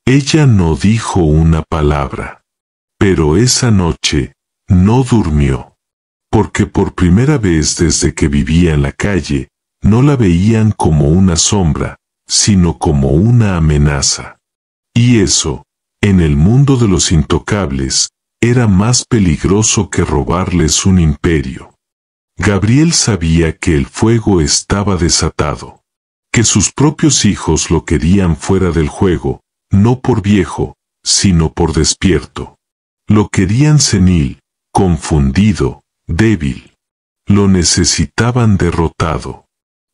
Ella no dijo una palabra. Pero esa noche no durmió. Porque por primera vez desde que vivía en la calle, no la veían como una sombra, sino como una amenaza. Y eso, en el mundo de los intocables, era más peligroso que robarles un imperio. Gabriel sabía que el fuego estaba desatado, que sus propios hijos lo querían fuera del juego, no por viejo, sino por despierto. Lo querían senil, confundido, débil. Lo necesitaban derrotado.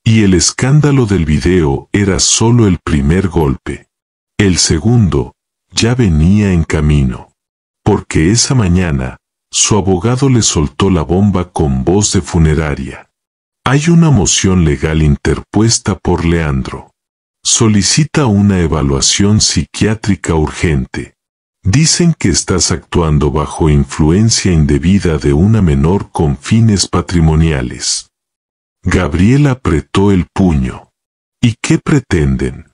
Y el escándalo del video era solo el primer golpe. El segundo ya venía en camino. Porque esa mañana, su abogado le soltó la bomba con voz de funeraria. Hay una moción legal interpuesta por Leandro. Solicita una evaluación psiquiátrica urgente. Dicen que estás actuando bajo influencia indebida de una menor con fines patrimoniales. Gabriel apretó el puño. ¿Y qué pretenden?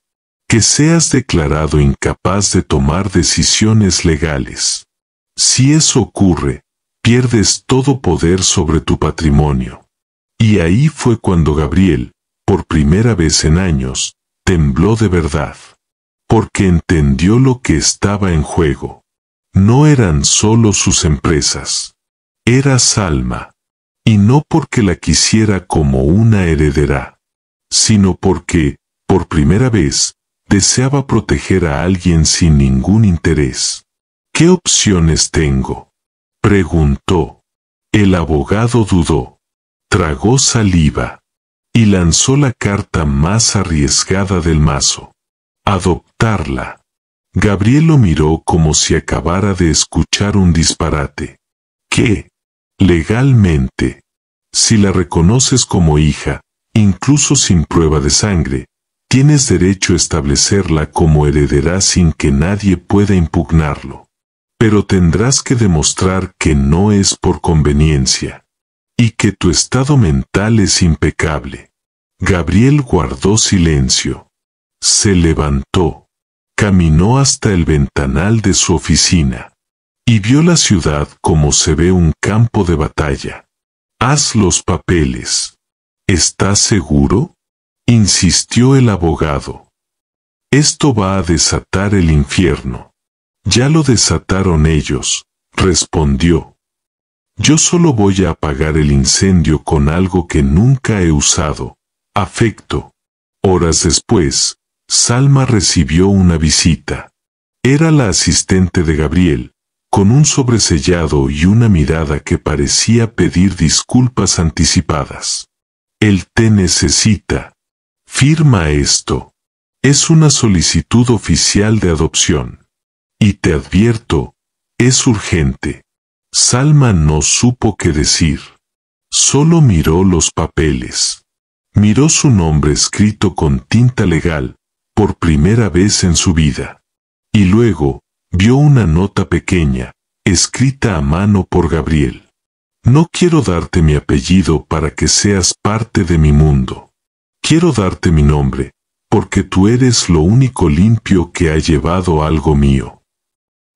Que seas declarado incapaz de tomar decisiones legales. Si eso ocurre, pierdes todo poder sobre tu patrimonio. Y ahí fue cuando Gabriel, por primera vez en años, tembló de verdad. Porque entendió lo que estaba en juego. No eran solo sus empresas. Era Salma. Y no porque la quisiera como una heredera, sino porque, por primera vez, deseaba proteger a alguien sin ningún interés. ¿Qué opciones tengo?, preguntó. El abogado dudó, tragó saliva, y lanzó la carta más arriesgada del mazo. Adoptarla. Gabriel lo miró como si acabara de escuchar un disparate. ¿Qué? Legalmente, si la reconoces como hija, incluso sin prueba de sangre, tienes derecho a establecerla como heredera sin que nadie pueda impugnarlo. Pero tendrás que demostrar que no es por conveniencia, y que tu estado mental es impecable. Gabriel guardó silencio. Se levantó, caminó hasta el ventanal de su oficina. Y vio la ciudad como se ve un campo de batalla. Haz los papeles. ¿Estás seguro?, insistió el abogado. Esto va a desatar el infierno. Ya lo desataron ellos, respondió. Yo solo voy a apagar el incendio con algo que nunca he usado: afecto. Horas después, Salma recibió una visita. Era la asistente de Gabriel, con un sobresellado y una mirada que parecía pedir disculpas anticipadas. Él te necesita. Firma esto. Es una solicitud oficial de adopción. Y te advierto, es urgente. Salma no supo qué decir. Solo miró los papeles. Miró su nombre escrito con tinta legal, por primera vez en su vida. Y luego, vio una nota pequeña, escrita a mano por Gabriel. No quiero darte mi apellido para que seas parte de mi mundo. Quiero darte mi nombre, porque tú eres lo único limpio que ha llevado algo mío.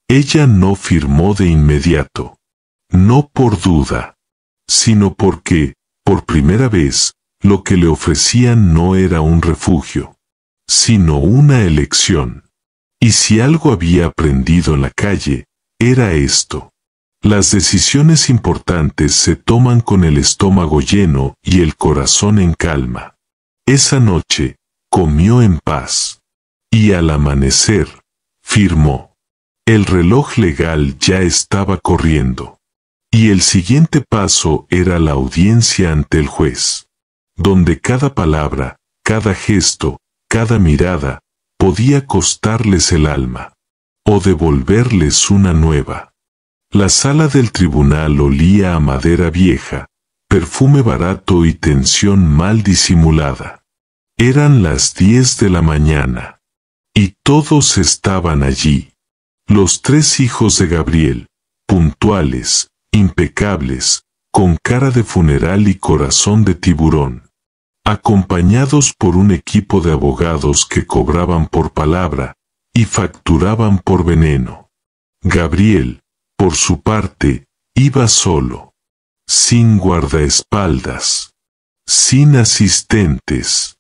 Ella no firmó de inmediato. No por duda, sino porque, por primera vez, lo que le ofrecían no era un refugio, sino una elección. Y si algo había aprendido en la calle, era esto: las decisiones importantes se toman con el estómago lleno y el corazón en calma. Esa noche, comió en paz. Y al amanecer, firmó. El reloj legal ya estaba corriendo. Y el siguiente paso era la audiencia ante el juez, donde cada palabra, cada gesto, cada mirada, podía costarles el alma, o devolverles una nueva. La sala del tribunal olía a madera vieja, perfume barato y tensión mal disimulada. Eran las 10 de la mañana. Y todos estaban allí. Los 3 hijos de Gabriel, puntuales, impecables, con cara de funeral y corazón de tiburón. Acompañados por un equipo de abogados que cobraban por palabra, y facturaban por veneno. Gabriel, por su parte, iba solo, sin guardaespaldas, sin asistentes,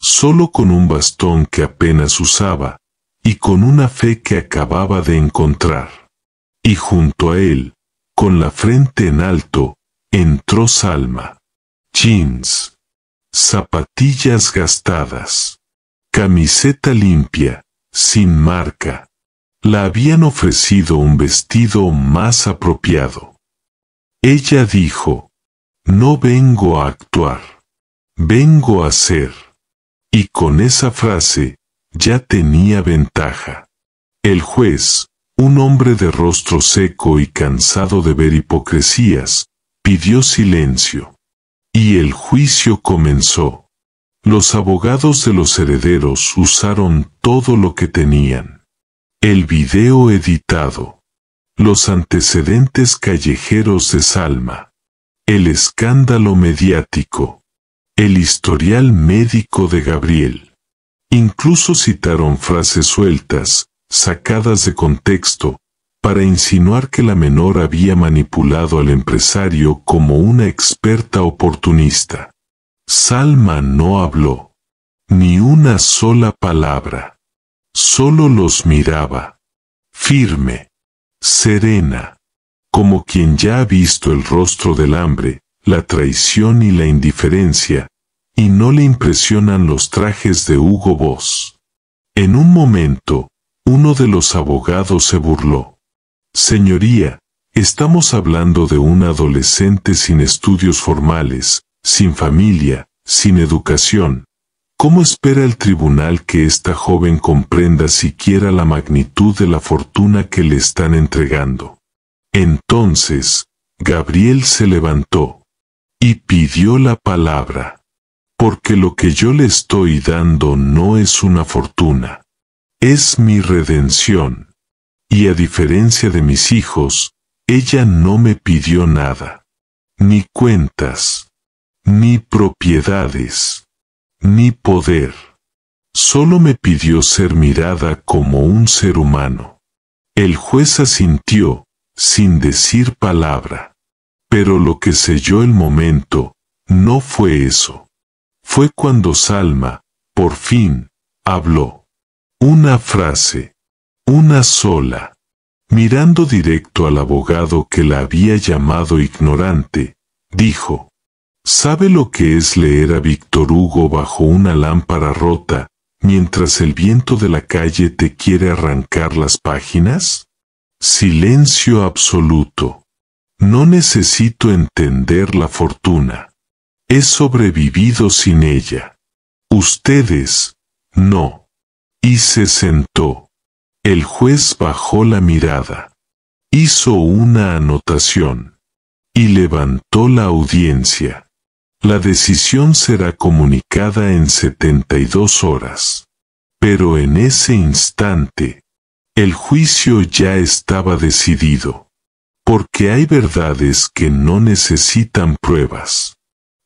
solo con un bastón que apenas usaba, y con una fe que acababa de encontrar. Y junto a él, con la frente en alto, entró Salma. Jeans, zapatillas gastadas, camiseta limpia, sin marca. La habían ofrecido un vestido más apropiado. Ella dijo: no vengo a actuar, vengo a ser. Y con esa frase, ya tenía ventaja. El juez, un hombre de rostro seco y cansado de ver hipocresías, pidió silencio. Y el juicio comenzó. Los abogados de los herederos usaron todo lo que tenían. El video editado, los antecedentes callejeros de Salma, el escándalo mediático, el historial médico de Gabriel. Incluso citaron frases sueltas, sacadas de contexto, para insinuar que la menor había manipulado al empresario como una experta oportunista. Salma no habló, ni una sola palabra. Solo los miraba, firme, serena, como quien ya ha visto el rostro del hambre, la traición y la indiferencia, y no le impresionan los trajes de Hugo Boss. En un momento, uno de los abogados se burló. Señoría, estamos hablando de un adolescente sin estudios formales, sin familia, sin educación. ¿Cómo espera el tribunal que esta joven comprenda siquiera la magnitud de la fortuna que le están entregando? Entonces, Gabriel se levantó y pidió la palabra. Porque lo que yo le estoy dando no es una fortuna. Es mi redención. Y a diferencia de mis hijos, ella no me pidió nada. Ni cuentas, ni propiedades, ni poder. Solo me pidió ser mirada como un ser humano. El juez asintió, sin decir palabra. Pero lo que selló el momento, no fue eso. Fue cuando Salma, por fin, habló. Una frase. Una sola. Mirando directo al abogado que la había llamado ignorante, dijo: ¿sabe lo que es leer a Víctor Hugo bajo una lámpara rota, mientras el viento de la calle te quiere arrancar las páginas? Silencio absoluto. No necesito entender la fortuna. He sobrevivido sin ella. Ustedes, no. Y se sentó. El juez bajó la mirada. Hizo una anotación. Y levantó la audiencia. La decisión será comunicada en 72 horas. Pero en ese instante, el juicio ya estaba decidido. Porque hay verdades que no necesitan pruebas.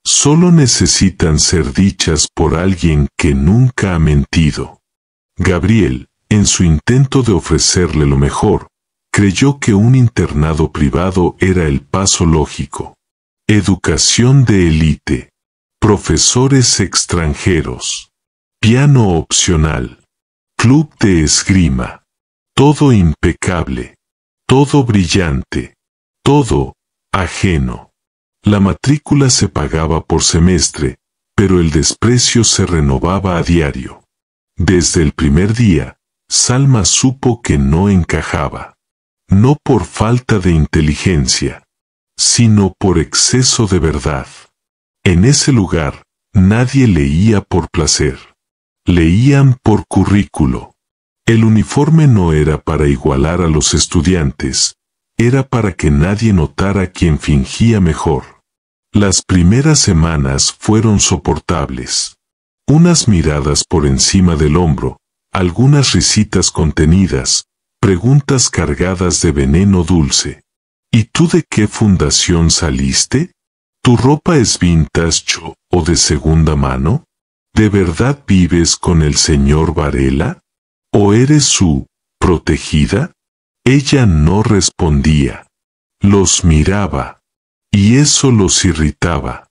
Solo necesitan ser dichas por alguien que nunca ha mentido. Gabriel, en su intento de ofrecerle lo mejor, creyó que un internado privado era el paso lógico. Educación de élite, profesores extranjeros, piano opcional, club de esgrima, todo impecable, todo brillante, todo ajeno. La matrícula se pagaba por semestre, pero el desprecio se renovaba a diario. Desde el primer día, Salma supo que no encajaba. No por falta de inteligencia, sino por exceso de verdad. En ese lugar, nadie leía por placer. Leían por currículo. El uniforme no era para igualar a los estudiantes, era para que nadie notara quién fingía mejor. Las primeras semanas fueron soportables. Unas miradas por encima del hombro, algunas risitas contenidas, preguntas cargadas de veneno dulce. ¿Y tú de qué fundación saliste? ¿Tu ropa es vintage o de segunda mano? ¿De verdad vives con el señor Varela? ¿O eres su protegida? Ella no respondía. Los miraba. Y eso los irritaba.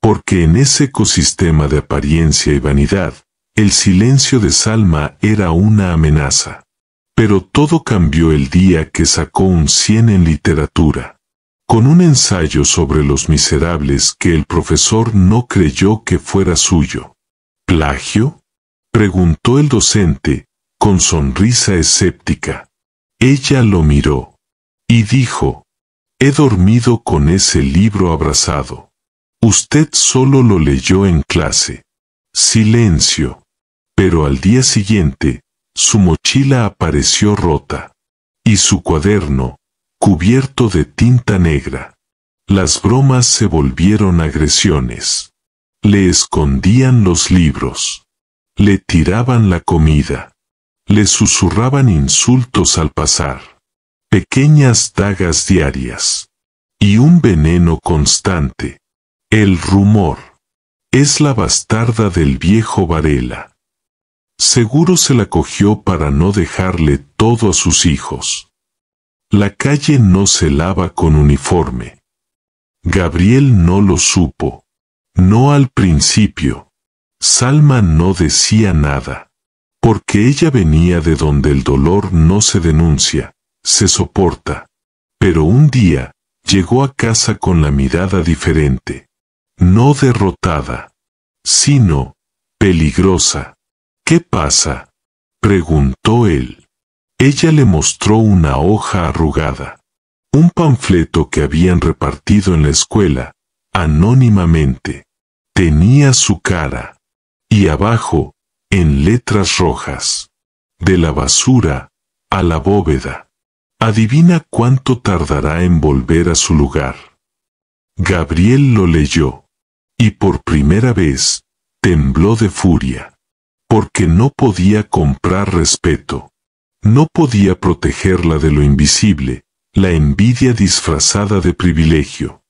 Porque en ese ecosistema de apariencia y vanidad, el silencio de Salma era una amenaza. Pero todo cambió el día que sacó un 100 en literatura. Con un ensayo sobre los miserables que el profesor no creyó que fuera suyo. ¿Plagio?, preguntó el docente, con sonrisa escéptica. Ella lo miró. Y dijo: he dormido con ese libro abrazado. Usted solo lo leyó en clase. Silencio. Pero al día siguiente, su mochila apareció rota. Y su cuaderno, cubierto de tinta negra. Las bromas se volvieron agresiones. Le escondían los libros. Le tiraban la comida. Le susurraban insultos al pasar. Pequeñas dagas diarias. Y un veneno constante. El rumor. Es la bastarda del viejo Varela. Seguro se la cogió para no dejarle todo a sus hijos. La calle no se lava con uniforme. Gabriel no lo supo. No al principio. Salma no decía nada. Porque ella venía de donde el dolor no se denuncia, se soporta. Pero un día, llegó a casa con la mirada diferente. No derrotada, sino peligrosa. ¿Qué pasa?, preguntó él. Ella le mostró una hoja arrugada. Un panfleto que habían repartido en la escuela, anónimamente. Tenía su cara. Y abajo, en letras rojas. De la basura, a la bóveda. Adivina cuánto tardará en volver a su lugar. Gabriel lo leyó. Y por primera vez, tembló de furia. Porque no podía comprar respeto. No podía protegerla de lo invisible, la envidia disfrazada de privilegio.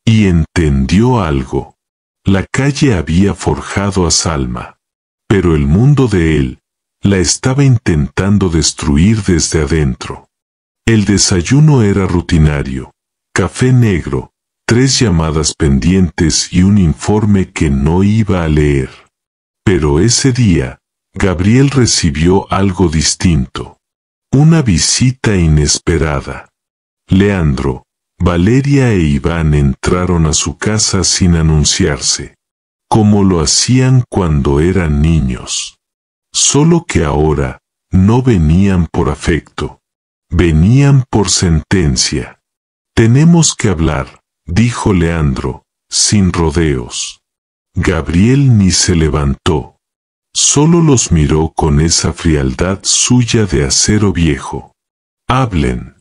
Y entendió algo. La calle había forjado a Salma. Pero el mundo de él, la estaba intentando destruir desde adentro. El desayuno era rutinario. Café negro, 3 llamadas pendientes y un informe que no iba a leer. Pero ese día, Gabriel recibió algo distinto. Una visita inesperada. Leandro, Valeria e Iván entraron a su casa sin anunciarse, como lo hacían cuando eran niños. Solo que ahora, no venían por afecto. Venían por sentencia. Tenemos que hablar, dijo Leandro, sin rodeos. Gabriel ni se levantó. Solo los miró con esa frialdad suya de acero viejo. Hablen.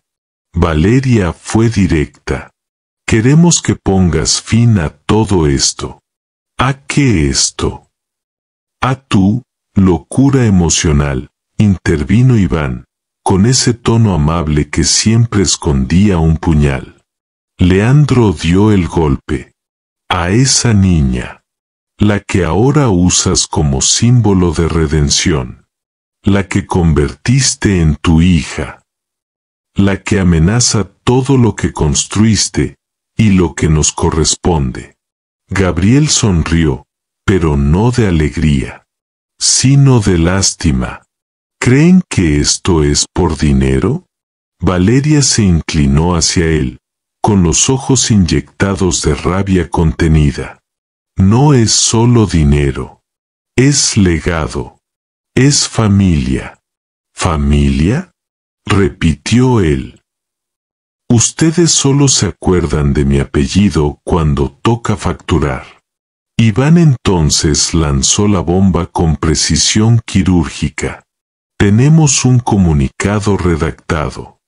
Valeria fue directa. Queremos que pongas fin a todo esto. ¿A qué esto? A tu locura emocional, intervino Iván, con ese tono amable que siempre escondía un puñal. Leandro dio el golpe. A esa niña. La que ahora usas como símbolo de redención. La que convertiste en tu hija. La que amenaza todo lo que construiste, y lo que nos corresponde. Gabriel sonrió, pero no de alegría, sino de lástima. ¿Creen que esto es por dinero? Valeria se inclinó hacia él, con los ojos inyectados de rabia contenida. No es solo dinero. Es legado. Es familia. ¿Familia?, repitió él. Ustedes solo se acuerdan de mi apellido cuando toca facturar. Iván entonces lanzó la bomba con precisión quirúrgica. Tenemos un comunicado redactado.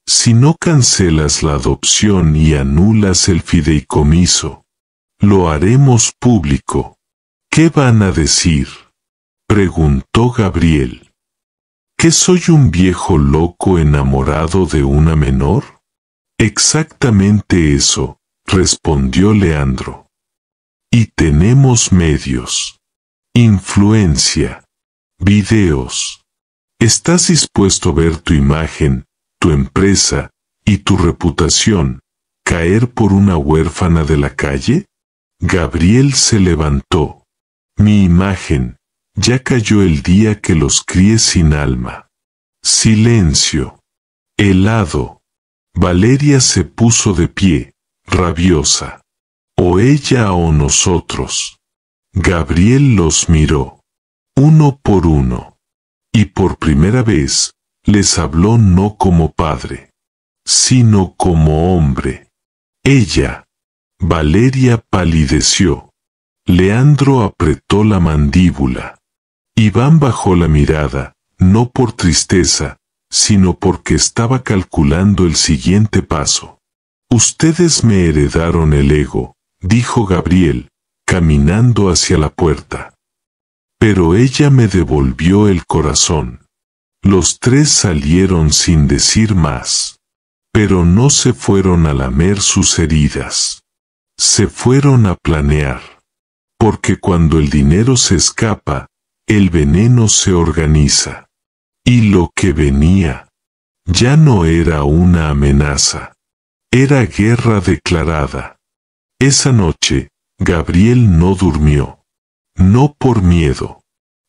Si no cancelas la adopción y anulas el fideicomiso, lo haremos público. ¿Qué van a decir?, preguntó Gabriel. ¿Que soy un viejo loco enamorado de una menor? Exactamente eso, respondió Leandro. Y tenemos medios. Influencia. Videos. ¿Estás dispuesto a ver tu imagen, tu empresa y tu reputación caer por una huérfana de la calle? Gabriel se levantó. Mi imagen ya cayó el día que los crié sin alma. Silencio. Helado. Valeria se puso de pie, rabiosa. O ella o nosotros. Gabriel los miró, uno por uno. Y por primera vez, les habló no como padre, sino como hombre. Ella, Valeria, palideció. Leandro apretó la mandíbula. Iván bajó la mirada, no por tristeza, sino porque estaba calculando el siguiente paso. Ustedes me heredaron el ego, dijo Gabriel, caminando hacia la puerta. Pero ella me devolvió el corazón. Los tres salieron sin decir más. Pero no se fueron a lamer sus heridas. Se fueron a planear. Porque cuando el dinero se escapa, el veneno se organiza. Y lo que venía ya no era una amenaza. Era guerra declarada. Esa noche, Gabriel no durmió. No por miedo,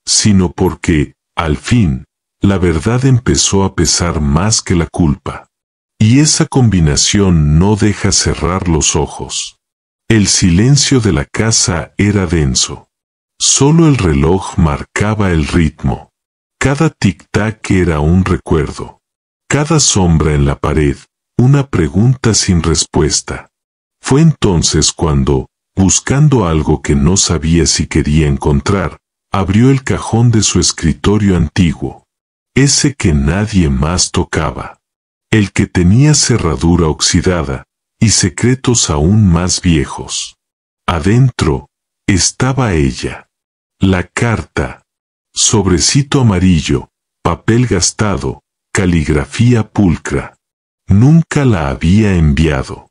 sino porque, al fin, la verdad empezó a pesar más que la culpa. Y esa combinación no deja cerrar los ojos. El silencio de la casa era denso. Solo el reloj marcaba el ritmo. Cada tic-tac era un recuerdo. Cada sombra en la pared, una pregunta sin respuesta. Fue entonces cuando, buscando algo que no sabía si quería encontrar, abrió el cajón de su escritorio antiguo. Ese que nadie más tocaba. El que tenía cerradura oxidada y secretos aún más viejos. Adentro estaba ella. La carta. Sobrecito amarillo, papel gastado, caligrafía pulcra. Nunca la había enviado.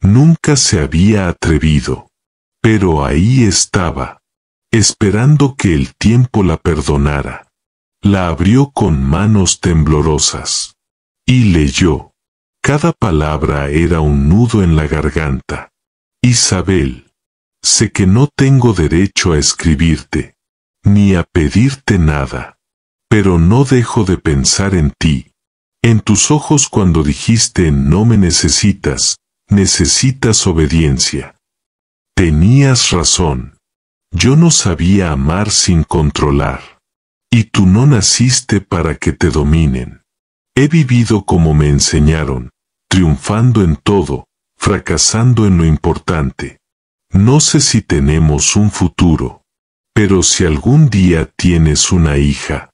Nunca se había atrevido. Pero ahí estaba, esperando que el tiempo la perdonara. La abrió con manos temblorosas. Y leyó. Cada palabra era un nudo en la garganta. Isabel, sé que no tengo derecho a escribirte, ni a pedirte nada. Pero no dejo de pensar en ti. En tus ojos cuando dijiste no me necesitas, necesitas obediencia. Tenías razón. Yo no sabía amar sin controlar. Y tú no naciste para que te dominen. He vivido como me enseñaron, triunfando en todo, fracasando en lo importante. No sé si tenemos un futuro, pero si algún día tienes una hija,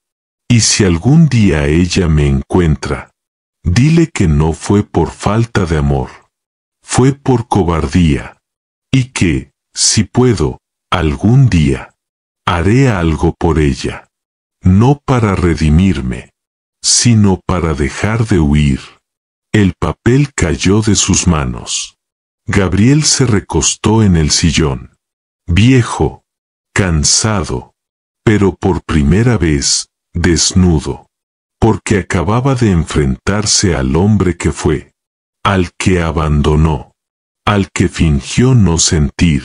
y si algún día ella me encuentra, dile que no fue por falta de amor, fue por cobardía, y que, si puedo, algún día, haré algo por ella, no para redimirme, sino para dejar de huir. El papel cayó de sus manos. Gabriel se recostó en el sillón. Viejo, cansado, pero por primera vez, desnudo. Porque acababa de enfrentarse al hombre que fue, al que abandonó, al que fingió no sentir.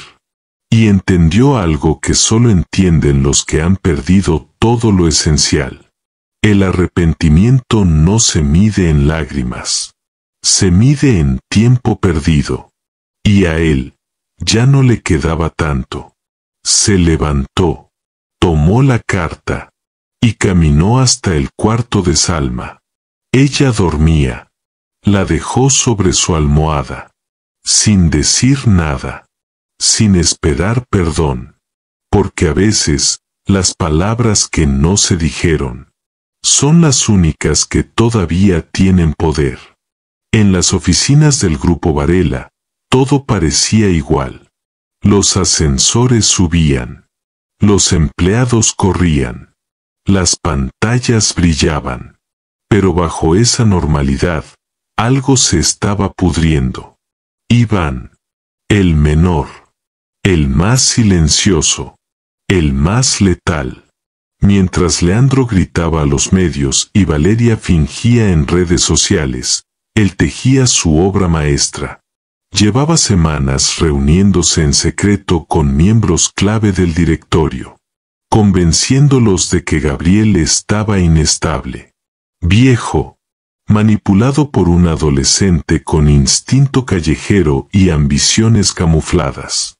Y entendió algo que solo entienden los que han perdido todo lo esencial. El arrepentimiento no se mide en lágrimas, se mide en tiempo perdido. Y a él, ya no le quedaba tanto. Se levantó, tomó la carta, y caminó hasta el cuarto de Salma. Ella dormía. La dejó sobre su almohada, sin decir nada, sin esperar perdón, porque a veces, las palabras que no se dijeron, son las únicas que todavía tienen poder. En las oficinas del Grupo Varela, todo parecía igual. Los ascensores subían. Los empleados corrían. Las pantallas brillaban. Pero bajo esa normalidad, algo se estaba pudriendo. Iván, el menor, el más silencioso, el más letal, Mientras Leandro gritaba a los medios y Valeria fingía en redes sociales, él tejía su obra maestra. Llevaba semanas reuniéndose en secreto con miembros clave del directorio, convenciéndolos de que Gabriel estaba inestable, viejo, manipulado por un adolescente con instinto callejero y ambiciones camufladas.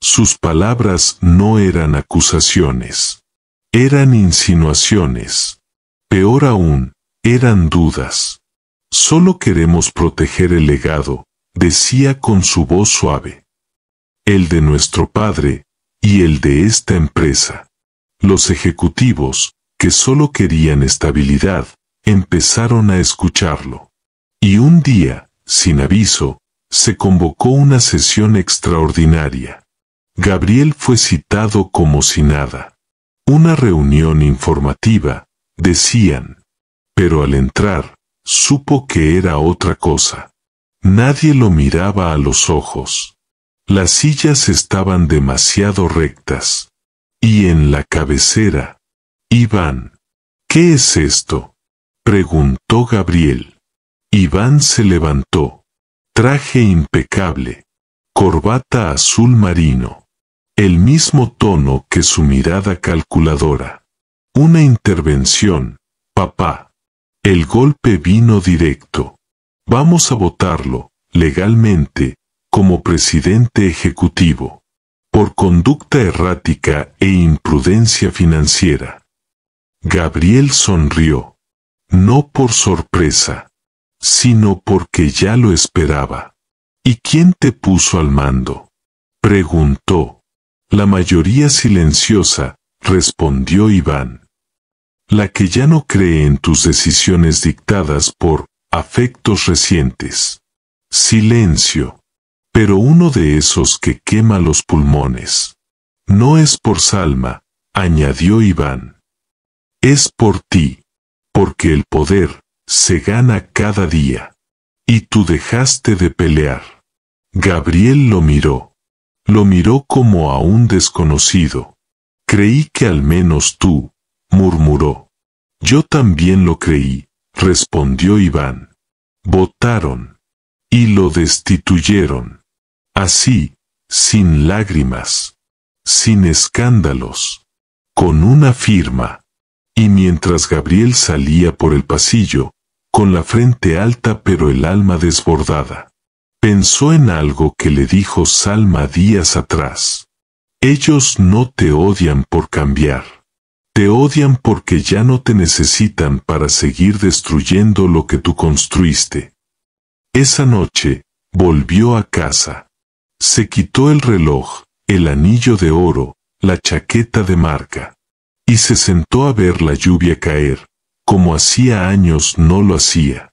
Sus palabras no eran acusaciones, eran insinuaciones. Peor aún, eran dudas. Solo queremos proteger el legado, decía con su voz suave. El de nuestro padre, y el de esta empresa. Los ejecutivos, que solo querían estabilidad, empezaron a escucharlo. Y un día, sin aviso, se convocó una sesión extraordinaria. Gabriel fue citado como si nada. Una reunión informativa, decían. Pero al entrar, supo que era otra cosa. Nadie lo miraba a los ojos. Las sillas estaban demasiado rectas. Y en la cabecera, Iván. ¿Qué es esto?, preguntó Gabriel. Iván se levantó. Traje impecable. Corbata azul marino. El mismo tono que su mirada calculadora. Una intervención, papá. El golpe vino directo. Vamos a votarlo, legalmente, como presidente ejecutivo. Por conducta errática e imprudencia financiera. Gabriel sonrió. No por sorpresa, sino porque ya lo esperaba. ¿Y quién te puso al mando?, preguntó. La mayoría silenciosa, respondió Iván. La que ya no cree en tus decisiones dictadas por afectos recientes. Silencio. Pero uno de esos que quema los pulmones. No es por Salma, añadió Iván. Es por ti. Porque el poder se gana cada día. Y tú dejaste de pelear. Gabriel lo miró. Lo miró como a un desconocido. Creí que al menos tú, murmuró. Yo también lo creí, respondió Iván. Votaron. Y lo destituyeron. Así, sin lágrimas. Sin escándalos. Con una firma. Y mientras Gabriel salía por el pasillo, con la frente alta pero el alma desbordada, pensó en algo que le dijo Salma días atrás. Ellos no te odian por cambiar. Te odian porque ya no te necesitan para seguir destruyendo lo que tú construiste. Esa noche, volvió a casa. Se quitó el reloj, el anillo de oro, la chaqueta de marca. Y se sentó a ver la lluvia caer, como hacía años no lo hacía.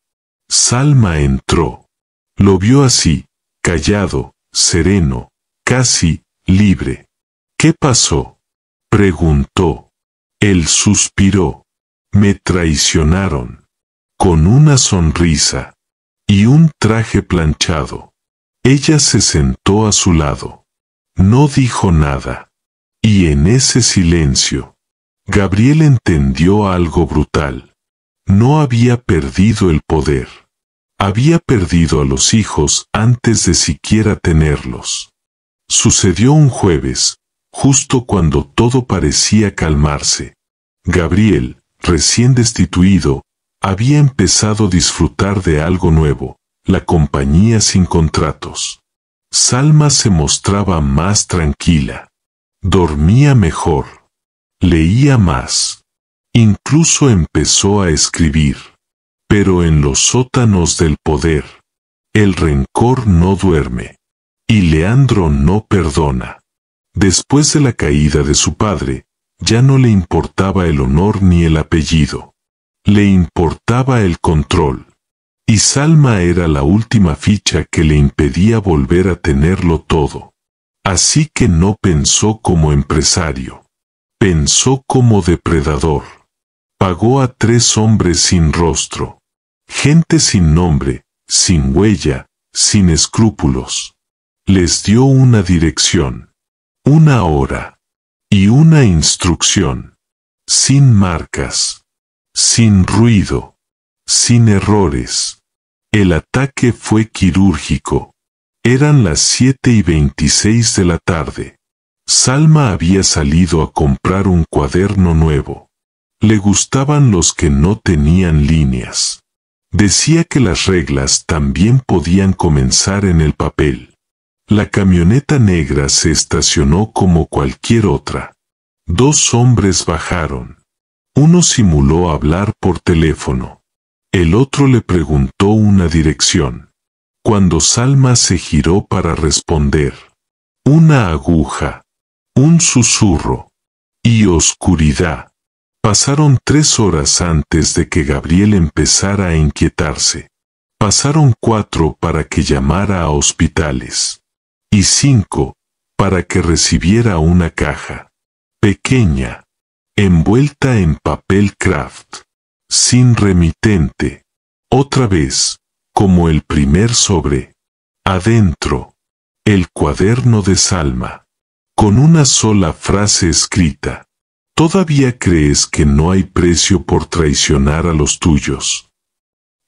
Salma entró. Lo vio así, callado, sereno, casi libre. ¿Qué pasó?, preguntó. Él suspiró. Me traicionaron. Con una sonrisa. Y un traje planchado. Ella se sentó a su lado. No dijo nada. Y en ese silencio, Gabriel entendió algo brutal. No había perdido el poder. Había perdido a los hijos antes de siquiera tenerlos. Sucedió un jueves, justo cuando todo parecía calmarse. Gabriel, recién destituido, había empezado a disfrutar de algo nuevo, la compañía sin contratos. Salma se mostraba más tranquila. Dormía mejor. Leía más. Incluso empezó a escribir. Pero en los sótanos del poder, el rencor no duerme. Y Leandro no perdona. Después de la caída de su padre, ya no le importaba el honor ni el apellido. Le importaba el control. Y Salma era la última ficha que le impedía volver a tenerlo todo. Así que no pensó como empresario. Pensó como depredador. Pagó a 3 hombres sin rostro. Gente sin nombre, sin huella, sin escrúpulos. Les dio una dirección. Una hora. Y una instrucción. sin marcas, sin ruido, sin errores. El ataque fue quirúrgico. Eran las 7:26 de la tarde. Salma había salido a comprar un cuaderno nuevo. Le gustaban los que no tenían líneas. Decía que las reglas también podían comenzar en el papel. La camioneta negra se estacionó como cualquier otra. 2 hombres bajaron. Uno simuló hablar por teléfono. El otro le preguntó una dirección. Cuando Salma se giró para responder, una aguja, un susurro y oscuridad. Pasaron 3 horas antes de que Gabriel empezara a inquietarse. Pasaron 4 para que llamara a hospitales. Y 5 para que recibiera una caja. Pequeña, envuelta en papel craft, sin remitente. Otra vez, como el primer sobre. Adentro, el cuaderno de Salma. Con una sola frase escrita. ¿Todavía crees que no hay precio por traicionar a los tuyos?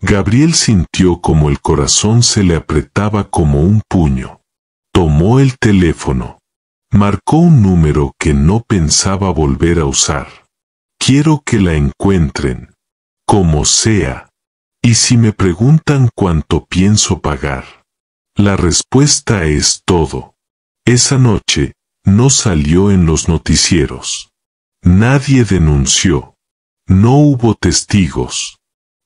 Gabriel sintió como el corazón se le apretaba como un puño. Tomó el teléfono. Marcó un número que no pensaba volver a usar. Quiero que la encuentren. Como sea. Y si me preguntan cuánto pienso pagar. La respuesta es todo. Esa noche, no salió en los noticieros. Nadie denunció. No hubo testigos.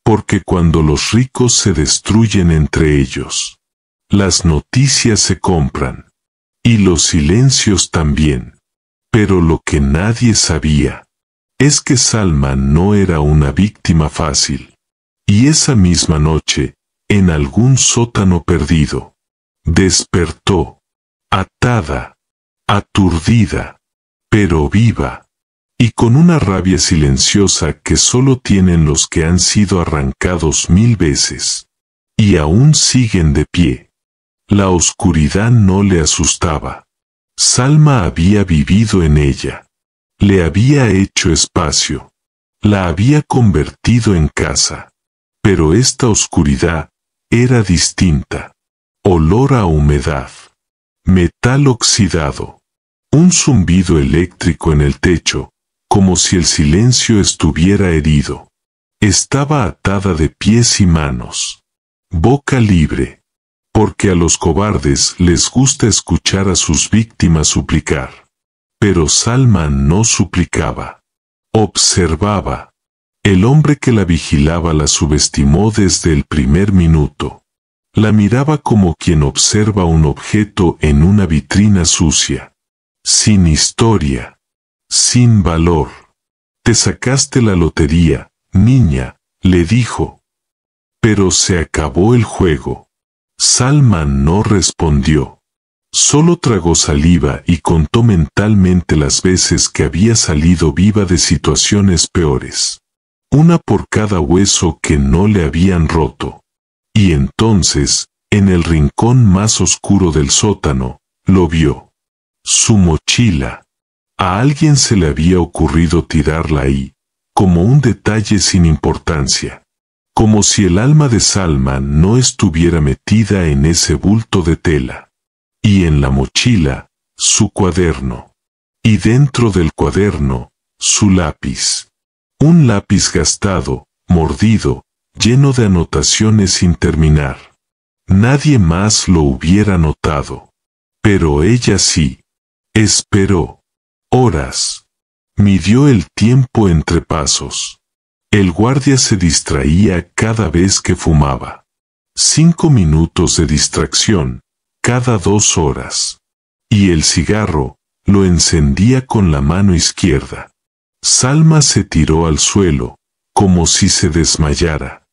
Porque cuando los ricos se destruyen entre ellos, las noticias se compran. Y los silencios también. Pero lo que nadie sabía es que Salma no era una víctima fácil. Y esa misma noche, en algún sótano perdido, despertó, atada, aturdida, pero viva. Y con una rabia silenciosa que solo tienen los que han sido arrancados 1000 veces. Y aún siguen de pie. La oscuridad no le asustaba. Salma había vivido en ella. Le había hecho espacio. La había convertido en casa. Pero esta oscuridad era distinta. Olor a humedad. Metal oxidado. Un zumbido eléctrico en el techo. Como si el silencio estuviera herido. Estaba atada de pies y manos. Boca libre. Porque a los cobardes les gusta escuchar a sus víctimas suplicar. Pero Salma no suplicaba. Observaba. El hombre que la vigilaba la subestimó desde el primer minuto. La miraba como quien observa un objeto en una vitrina sucia. Sin historia. Sin valor. Te sacaste la lotería, niña, le dijo. Pero se acabó el juego. Salma no respondió. Solo tragó saliva y contó mentalmente las veces que había salido viva de situaciones peores. Una por cada hueso que no le habían roto. Y entonces, en el rincón más oscuro del sótano, lo vio. Su mochila. A alguien se le había ocurrido tirarla ahí, como un detalle sin importancia. Como si el alma de Salma no estuviera metida en ese bulto de tela. Y en la mochila, su cuaderno. Y dentro del cuaderno, su lápiz. Un lápiz gastado, mordido, lleno de anotaciones sin terminar. Nadie más lo hubiera notado. Pero ella sí. Esperó. Horas. Midió el tiempo entre pasos. El guardia se distraía cada vez que fumaba. 5 minutos de distracción, cada 2 horas. Y el cigarro, lo encendía con la mano izquierda. Salma se tiró al suelo, como si se desmayara.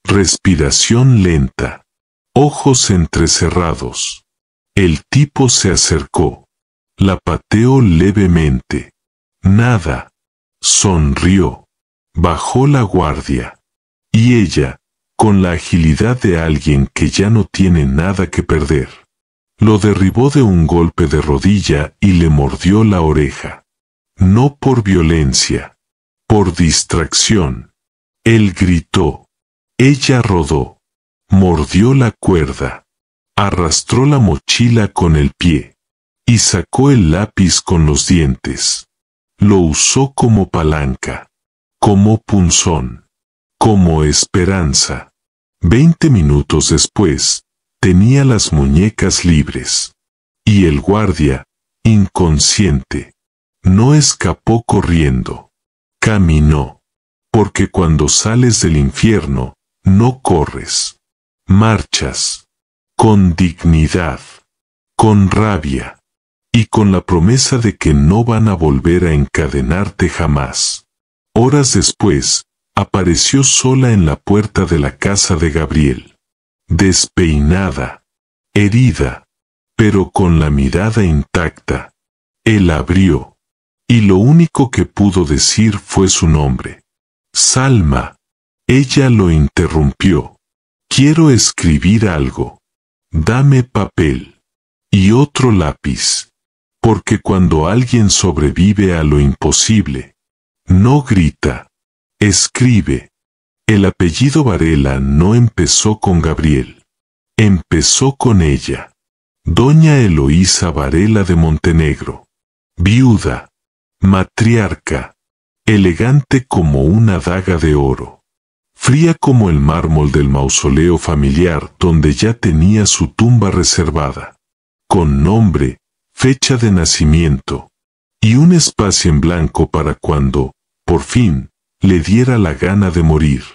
Respiración lenta. Ojos entrecerrados. El tipo se acercó. La pateó levemente. Nada. Sonrió. Bajó la guardia. Y ella, con la agilidad de alguien que ya no tiene nada que perder, lo derribó de un golpe de rodilla y le mordió la oreja. No por violencia. Por distracción. Él gritó. Ella rodó. Mordió la cuerda. Arrastró la mochila con el pie. Y sacó el lápiz con los dientes. Lo usó como palanca. Como punzón. Como esperanza. 20 minutos después, tenía las muñecas libres. Y el guardia, inconsciente, no escapó corriendo. Caminó. Porque cuando sales del infierno, no corres. Marchas. Con dignidad. Con rabia. Y con la promesa de que no van a volver a encadenarte jamás. Horas después, apareció sola en la puerta de la casa de Gabriel. Despeinada. Herida. Pero con la mirada intacta. Él abrió. Y lo único que pudo decir fue su nombre. Salma. Ella lo interrumpió. Quiero escribir algo. Dame papel. Y otro lápiz. Porque cuando alguien sobrevive a lo imposible, no grita. Escribe. El apellido Varela no empezó con Gabriel. Empezó con ella. Doña Eloísa Varela de Montenegro. Viuda. Matriarca. Elegante como una daga de oro. Fría como el mármol del mausoleo familiar donde ya tenía su tumba reservada. Con nombre, fecha de nacimiento. Y un espacio en blanco para cuando, por fin, le diera la gana de morir.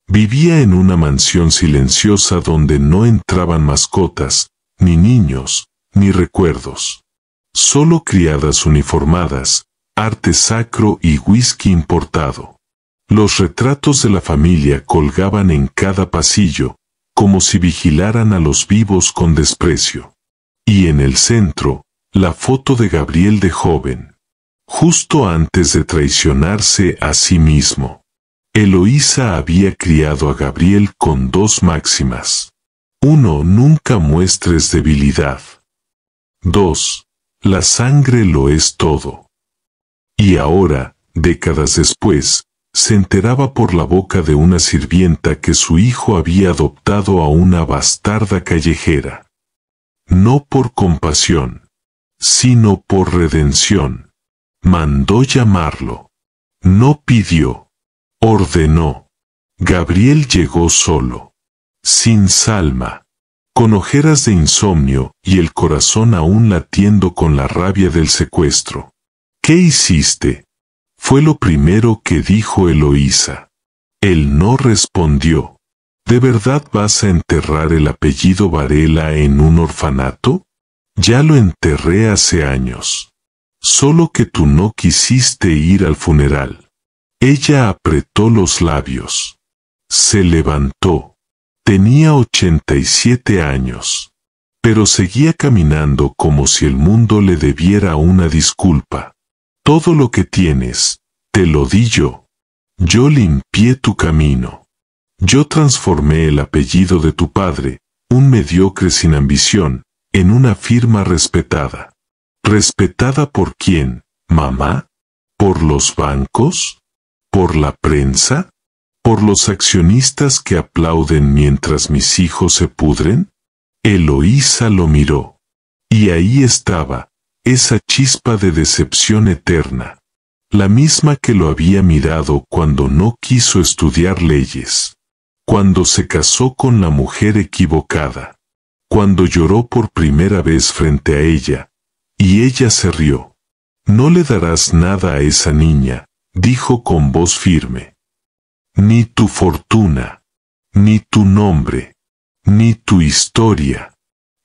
Vivía en una mansión silenciosa donde no entraban mascotas, ni niños, ni recuerdos. Solo criadas uniformadas, arte sacro y whisky importado. Los retratos de la familia colgaban en cada pasillo, como si vigilaran a los vivos con desprecio. Y en el centro, la foto de Gabriel de joven. Justo antes de traicionarse a sí mismo. Eloísa había criado a Gabriel con dos máximas. 1. Nunca muestres debilidad. 2. La sangre lo es todo. Y ahora, décadas después, se enteraba por la boca de una sirvienta que su hijo había adoptado a una bastarda callejera. No por compasión, sino por redención. Mandó llamarlo. No pidió. Ordenó. Gabriel llegó solo. Sin Salma. Con ojeras de insomnio y el corazón aún latiendo con la rabia del secuestro. ¿Qué hiciste? Fue lo primero que dijo Eloísa. Él no respondió. ¿De verdad vas a enterrar el apellido Varela en un orfanato? Ya lo enterré hace años. Solo que tú no quisiste ir al funeral. Ella apretó los labios. Se levantó. Tenía 87 años. Pero seguía caminando como si el mundo le debiera una disculpa. Todo lo que tienes, te lo di yo. Yo limpié tu camino. Yo transformé el apellido de tu padre, un mediocre sin ambición, en una firma respetada. ¿Respetada por quién, mamá? ¿Por los bancos? ¿Por la prensa? ¿Por los accionistas que aplauden mientras mis hijos se pudren? Eloísa lo miró. Y ahí estaba, esa chispa de decepción eterna. La misma que lo había mirado cuando no quiso estudiar leyes. Cuando se casó con la mujer equivocada. Cuando lloró por primera vez frente a ella. Y ella se rió. No le darás nada a esa niña, dijo con voz firme. Ni tu fortuna. Ni tu nombre. Ni tu historia.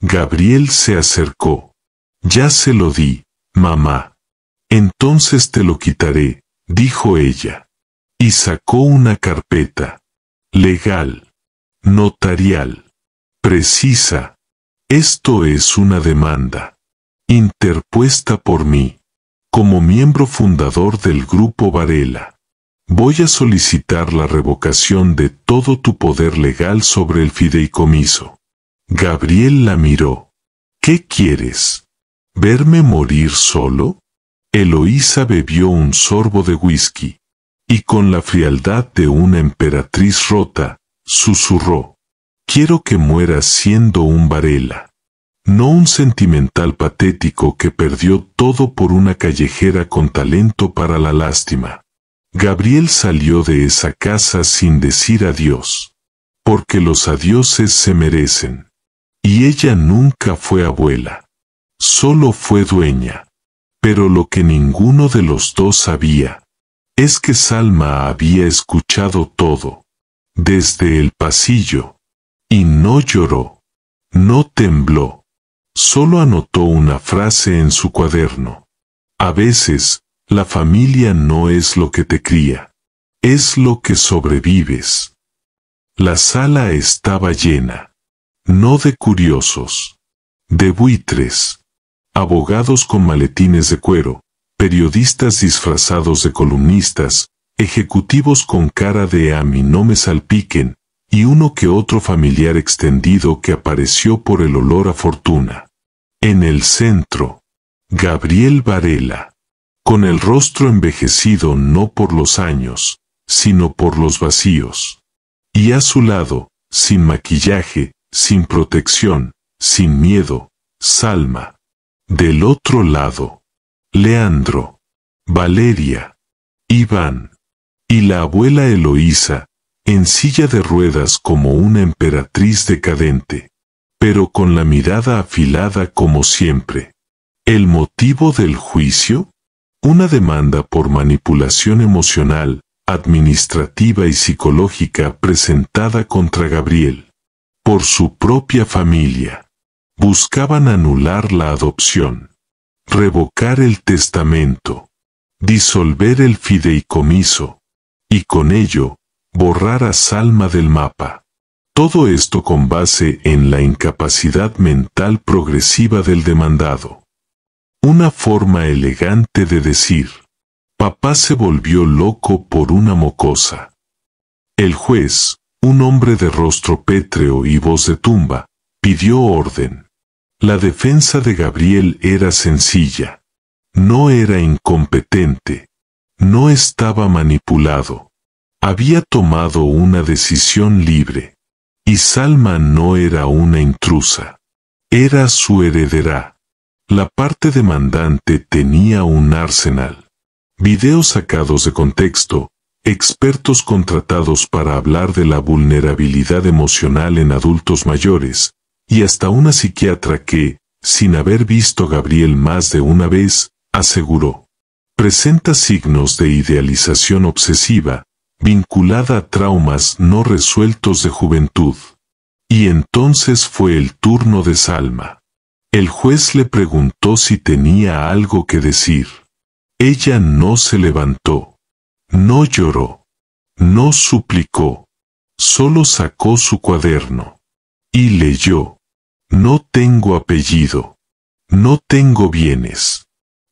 Gabriel se acercó. Ya se lo di, mamá. Entonces te lo quitaré, dijo ella. Y sacó una carpeta. Legal. Notarial. Precisa. Esto es una demanda. Interpuesta por mí. Como miembro fundador del Grupo Varela. Voy a solicitar la revocación de todo tu poder legal sobre el fideicomiso. Gabriel la miró. ¿Qué quieres? ¿Verme morir solo? Eloísa bebió un sorbo de whisky. y con la frialdad de una emperatriz rota, susurró: quiero que mueras siendo un Varela. No un sentimental patético que perdió todo por una callejera con talento para la lástima. Gabriel salió de esa casa sin decir adiós, porque los adioses se merecen. Y ella nunca fue abuela, solo fue dueña. Pero lo que ninguno de los dos sabía es que Salma había escuchado todo, desde el pasillo, y no lloró, no tembló. Solo anotó una frase en su cuaderno: a veces, la familia no es lo que te cría, es lo que sobrevives. La sala estaba llena, no de curiosos, de buitres, abogados con maletines de cuero, periodistas disfrazados de columnistas, ejecutivos con cara de "a mí no me salpiquen", y uno que otro familiar extendido que apareció por el olor a fortuna. En el centro, Gabriel Varela, con el rostro envejecido no por los años, sino por los vacíos. Y a su lado, sin maquillaje, sin protección, sin miedo, Salma. Del otro lado, Leandro, Valeria, Iván, y la abuela Eloísa, en silla de ruedas como una emperatriz decadente, pero con la mirada afilada como siempre. ¿El motivo del juicio? Una demanda por manipulación emocional, administrativa y psicológica presentada contra Gabriel. Por su propia familia. Buscaban anular la adopción, revocar el testamento, disolver el fideicomiso, y con ello, borrar a Salma del mapa. Todo esto con base en la incapacidad mental progresiva del demandado. Una forma elegante de decir: papá se volvió loco por una mocosa. El juez, un hombre de rostro pétreo y voz de tumba, pidió orden. La defensa de Gabriel era sencilla. No era incompetente. No estaba manipulado. Había tomado una decisión libre. Y Salma no era una intrusa. Era su heredera. La parte demandante tenía un arsenal. Videos sacados de contexto, expertos contratados para hablar de la vulnerabilidad emocional en adultos mayores, y hasta una psiquiatra que, sin haber visto a Gabriel más de una vez, aseguró: presenta signos de idealización obsesiva, vinculada a traumas no resueltos de juventud. Y entonces fue el turno de Salma. El juez le preguntó si tenía algo que decir. Ella no se levantó, no lloró, no suplicó, solo sacó su cuaderno y leyó: no tengo apellido, no tengo bienes,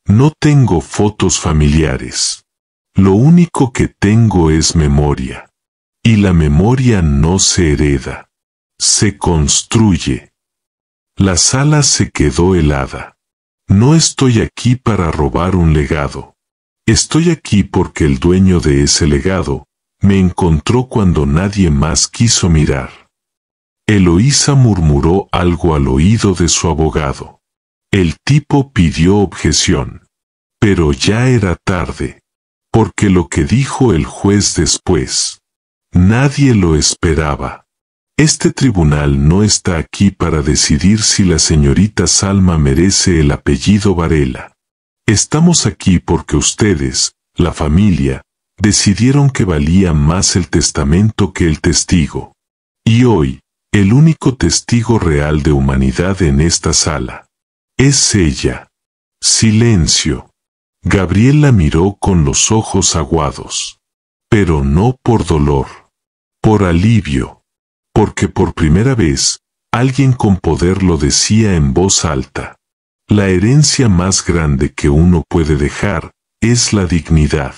no tengo fotos familiares. Lo único que tengo es memoria. Y la memoria no se hereda, se construye. La sala se quedó helada. No estoy aquí para robar un legado. Estoy aquí porque el dueño de ese legado me encontró cuando nadie más quiso mirar. Eloísa murmuró algo al oído de su abogado. El tipo pidió objeción. Pero ya era tarde. Porque lo que dijo el juez después, nadie lo esperaba. Este tribunal no está aquí para decidir si la señorita Salma merece el apellido Varela. Estamos aquí porque ustedes, la familia, decidieron que valía más el testamento que el testigo. Y hoy, el único testigo real de humanidad en esta sala es ella. Silencio. Gabriel la miró con los ojos aguados. Pero no por dolor. Por alivio. Porque por primera vez, alguien con poder lo decía en voz alta. La herencia más grande que uno puede dejar es la dignidad.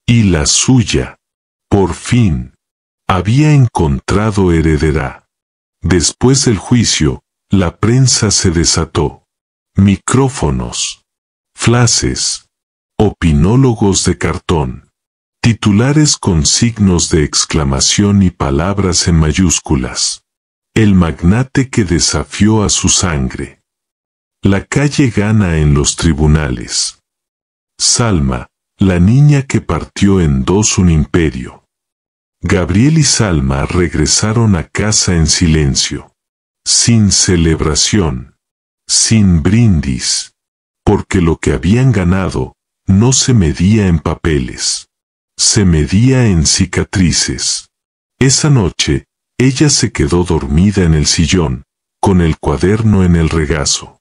Y la suya, por fin, había encontrado heredera. Después del juicio, la prensa se desató. Micrófonos. Flashes. Opinólogos de cartón. Titulares con signos de exclamación y palabras en mayúsculas. El magnate que desafió a su sangre. La calle gana en los tribunales. Salma, la niña que partió en dos un imperio. Gabriel y Salma regresaron a casa en silencio. Sin celebración. Sin brindis. Porque lo que habían ganado no se medía en papeles. Se medía en cicatrices. Esa noche, ella se quedó dormida en el sillón, con el cuaderno en el regazo.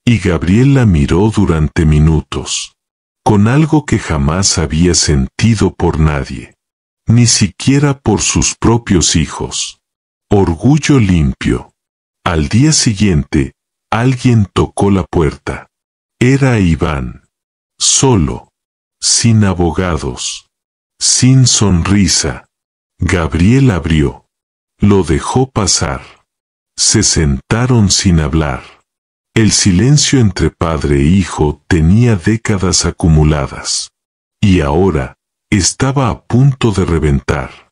Y Gabriel la miró durante minutos, con algo que jamás había sentido por nadie, ni siquiera por sus propios hijos. Orgullo limpio. Al día siguiente, alguien tocó la puerta. Era Iván. Solo. Sin abogados. Sin sonrisa. Gabriel abrió. Lo dejó pasar. Se sentaron sin hablar. El silencio entre padre e hijo tenía décadas acumuladas. Y ahora, estaba a punto de reventar.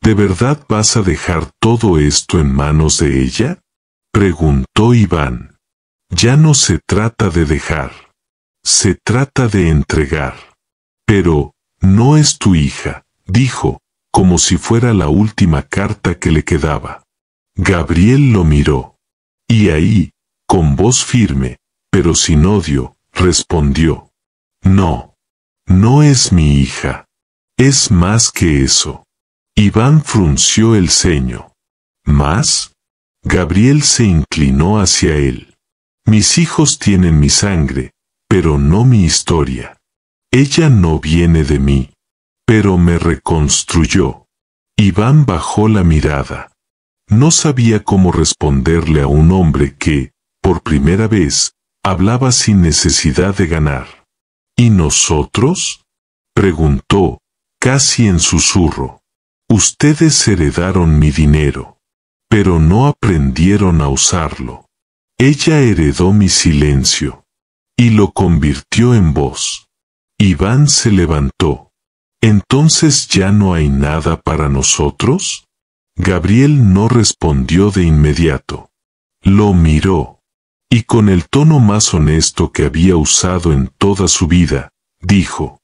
¿De verdad vas a dejar todo esto en manos de ella? Preguntó Iván. Ya no se trata de dejar. Se trata de entregar. Pero, no es tu hija, dijo, como si fuera la última carta que le quedaba. Gabriel lo miró. Y ahí, con voz firme, pero sin odio, respondió. No. No es mi hija. Es más que eso. Iván frunció el ceño. ¿Más? Gabriel se inclinó hacia él. Mis hijos tienen mi sangre, pero no mi historia. Ella no viene de mí, pero me reconstruyó. Iván bajó la mirada. No sabía cómo responderle a un hombre que, por primera vez, hablaba sin necesidad de ganar. ¿Y nosotros? Preguntó, casi en susurro. Ustedes heredaron mi dinero, pero no aprendieron a usarlo. Ella heredó mi silencio, y lo convirtió en voz. Iván se levantó. ¿Entonces ya no hay nada para nosotros? Gabriel no respondió de inmediato. Lo miró. Y con el tono más honesto que había usado en toda su vida, dijo.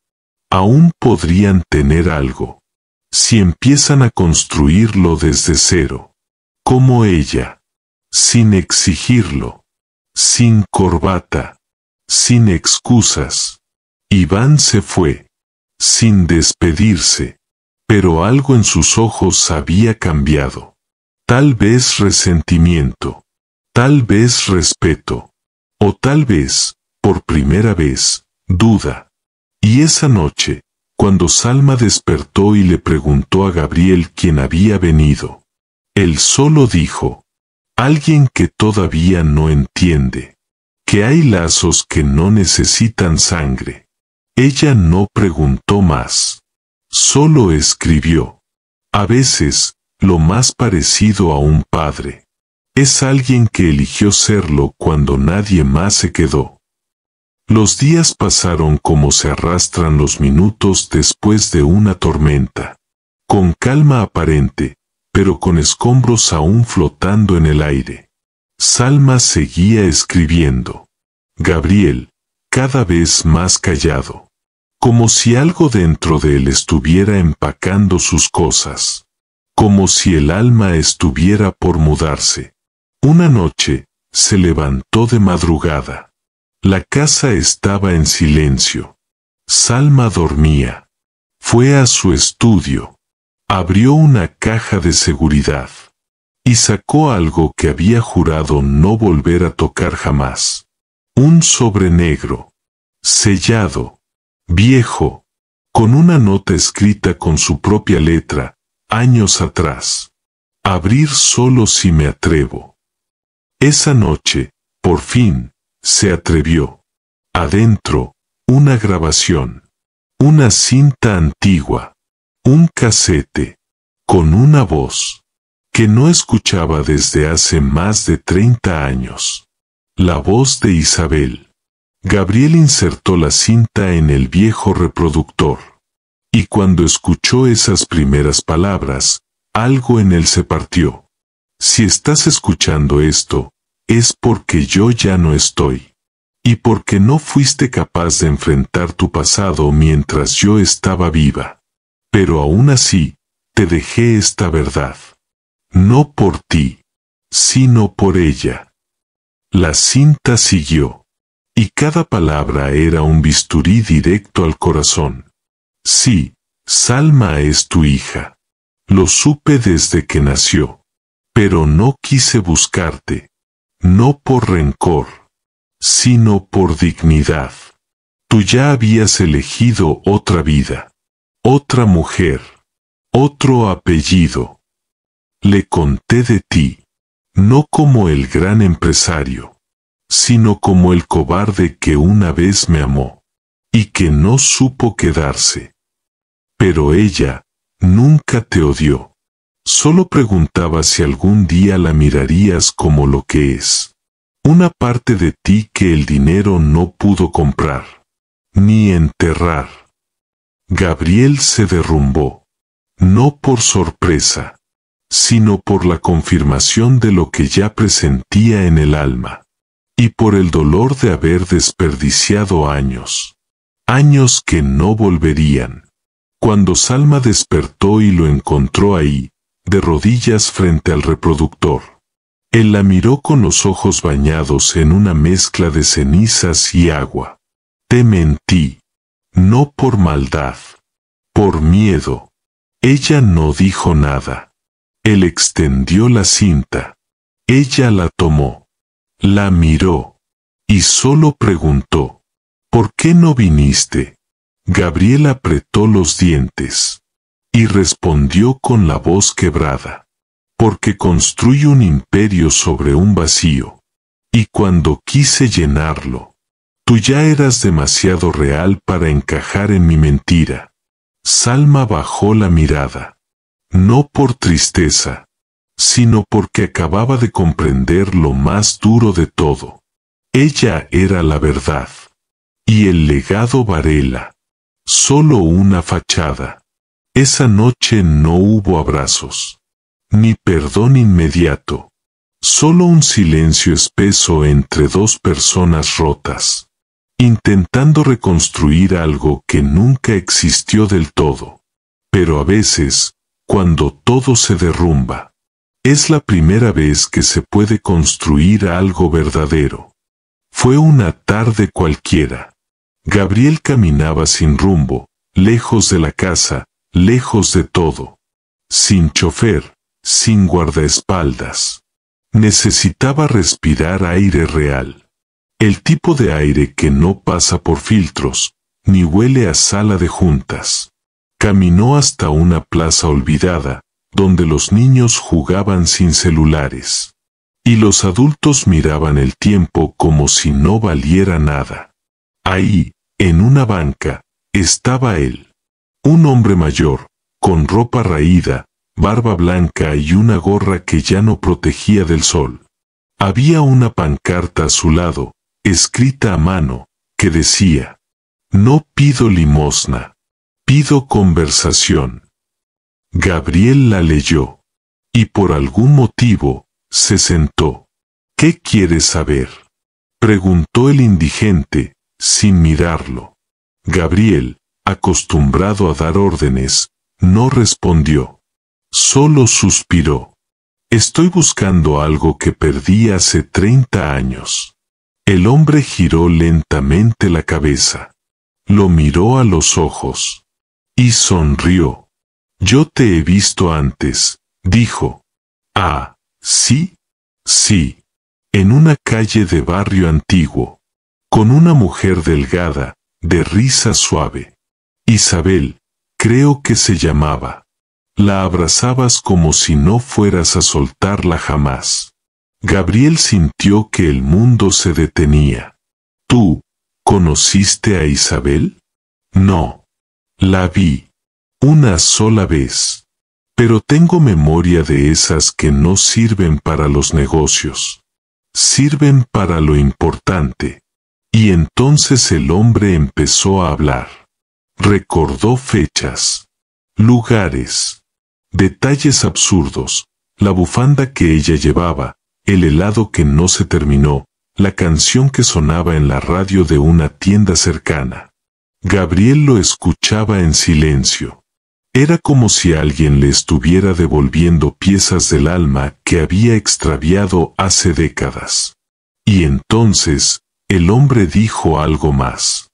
Aún podrían tener algo. Si empiezan a construirlo desde cero. Como ella. Sin exigirlo. Sin corbata. Sin excusas. Iván se fue. Sin despedirse. Pero algo en sus ojos había cambiado. Tal vez resentimiento. Tal vez respeto. O tal vez, por primera vez, duda. Y esa noche, cuando Salma despertó y le preguntó a Gabriel quién había venido, él solo dijo, alguien que todavía no entiende, que hay lazos que no necesitan sangre. Ella no preguntó más, solo escribió. A veces, lo más parecido a un padre, es alguien que eligió serlo cuando nadie más se quedó. Los días pasaron como se arrastran los minutos después de una tormenta, con calma aparente, pero con escombros aún flotando en el aire. Salma seguía escribiendo. Gabriel, cada vez más callado, como si algo dentro de él estuviera empacando sus cosas, como si el alma estuviera por mudarse. Una noche, se levantó de madrugada. La casa estaba en silencio. Salma dormía. Fue a su estudio. Abrió una caja de seguridad. Y sacó algo que había jurado no volver a tocar jamás. Un sobre negro. Sellado. Viejo. Con una nota escrita con su propia letra, años atrás. Abrir solo si me atrevo. Esa noche, por fin, se atrevió. Adentro, una grabación. Una cinta antigua. Un casete. Con una voz. Que no escuchaba desde hace más de 30 años. La voz de Isabel. Gabriel insertó la cinta en el viejo reproductor. Y cuando escuchó esas primeras palabras, algo en él se partió. Si estás escuchando esto, es porque yo ya no estoy. Y porque no fuiste capaz de enfrentar tu pasado mientras yo estaba viva. Pero aún así, te dejé esta verdad. No por ti, sino por ella. La cinta siguió. Y cada palabra era un bisturí directo al corazón. Sí, Salma es tu hija. Lo supe desde que nació. Pero no quise buscarte. No por rencor, sino por dignidad. Tú ya habías elegido otra vida. Otra mujer. Otro apellido. Le conté de ti. No como el gran empresario, sino como el cobarde que una vez me amó, y que no supo quedarse. Pero ella nunca te odió. Solo preguntaba si algún día la mirarías como lo que es. Una parte de ti que el dinero no pudo comprar, ni enterrar. Gabriel se derrumbó, no por sorpresa, sino por la confirmación de lo que ya presentía en el alma, y por el dolor de haber desperdiciado años. Años que no volverían. Cuando Salma despertó y lo encontró ahí, de rodillas frente al reproductor. Él la miró con los ojos bañados en una mezcla de cenizas y agua. Te mentí. No por maldad. Por miedo. Ella no dijo nada. Él extendió la cinta. Ella la tomó. La miró. Y solo preguntó. ¿Por qué no viniste? Gabriel apretó los dientes. Y respondió con la voz quebrada. Porque construyo un imperio sobre un vacío. Y cuando quise llenarlo, tú ya eras demasiado real para encajar en mi mentira. Salma bajó la mirada. No por tristeza, sino porque acababa de comprender lo más duro de todo. Ella era la verdad. Y el legado Varela. Solo una fachada. Esa noche no hubo abrazos, ni perdón inmediato, solo un silencio espeso entre dos personas rotas, intentando reconstruir algo que nunca existió del todo. Pero a veces, cuando todo se derrumba, es la primera vez que se puede construir algo verdadero. Fue una tarde cualquiera. Gabriel caminaba sin rumbo, lejos de la casa, lejos de todo. Sin chofer, sin guardaespaldas. Necesitaba respirar aire real. El tipo de aire que no pasa por filtros, ni huele a sala de juntas. Caminó hasta una plaza olvidada, donde los niños jugaban sin celulares. Y los adultos miraban el tiempo como si no valiera nada. Ahí, en una banca, estaba él. Un hombre mayor, con ropa raída, barba blanca y una gorra que ya no protegía del sol. Había una pancarta a su lado, escrita a mano, que decía: no pido limosna, pido conversación. Gabriel la leyó. Y por algún motivo, se sentó. ¿Qué quieres saber?, preguntó el indigente, sin mirarlo. Gabriel, acostumbrado a dar órdenes, no respondió. Solo suspiró. Estoy buscando algo que perdí hace 30 años. El hombre giró lentamente la cabeza. Lo miró a los ojos. Y sonrió. Yo te he visto antes, dijo. Ah, ¿sí? Sí. En una calle de barrio antiguo. Con una mujer delgada, de risa suave. Isabel, creo que se llamaba. La abrazabas como si no fueras a soltarla jamás. Gabriel sintió que el mundo se detenía. ¿Tú conociste a Isabel? No. La vi. Una sola vez. Pero tengo memoria de esas que no sirven para los negocios. Sirven para lo importante. Y entonces el hombre empezó a hablar. Recordó fechas, lugares, detalles absurdos, la bufanda que ella llevaba, el helado que no se terminó, la canción que sonaba en la radio de una tienda cercana. Gabriel lo escuchaba en silencio. Era como si alguien le estuviera devolviendo piezas del alma que había extraviado hace décadas. Y entonces, el hombre dijo algo más.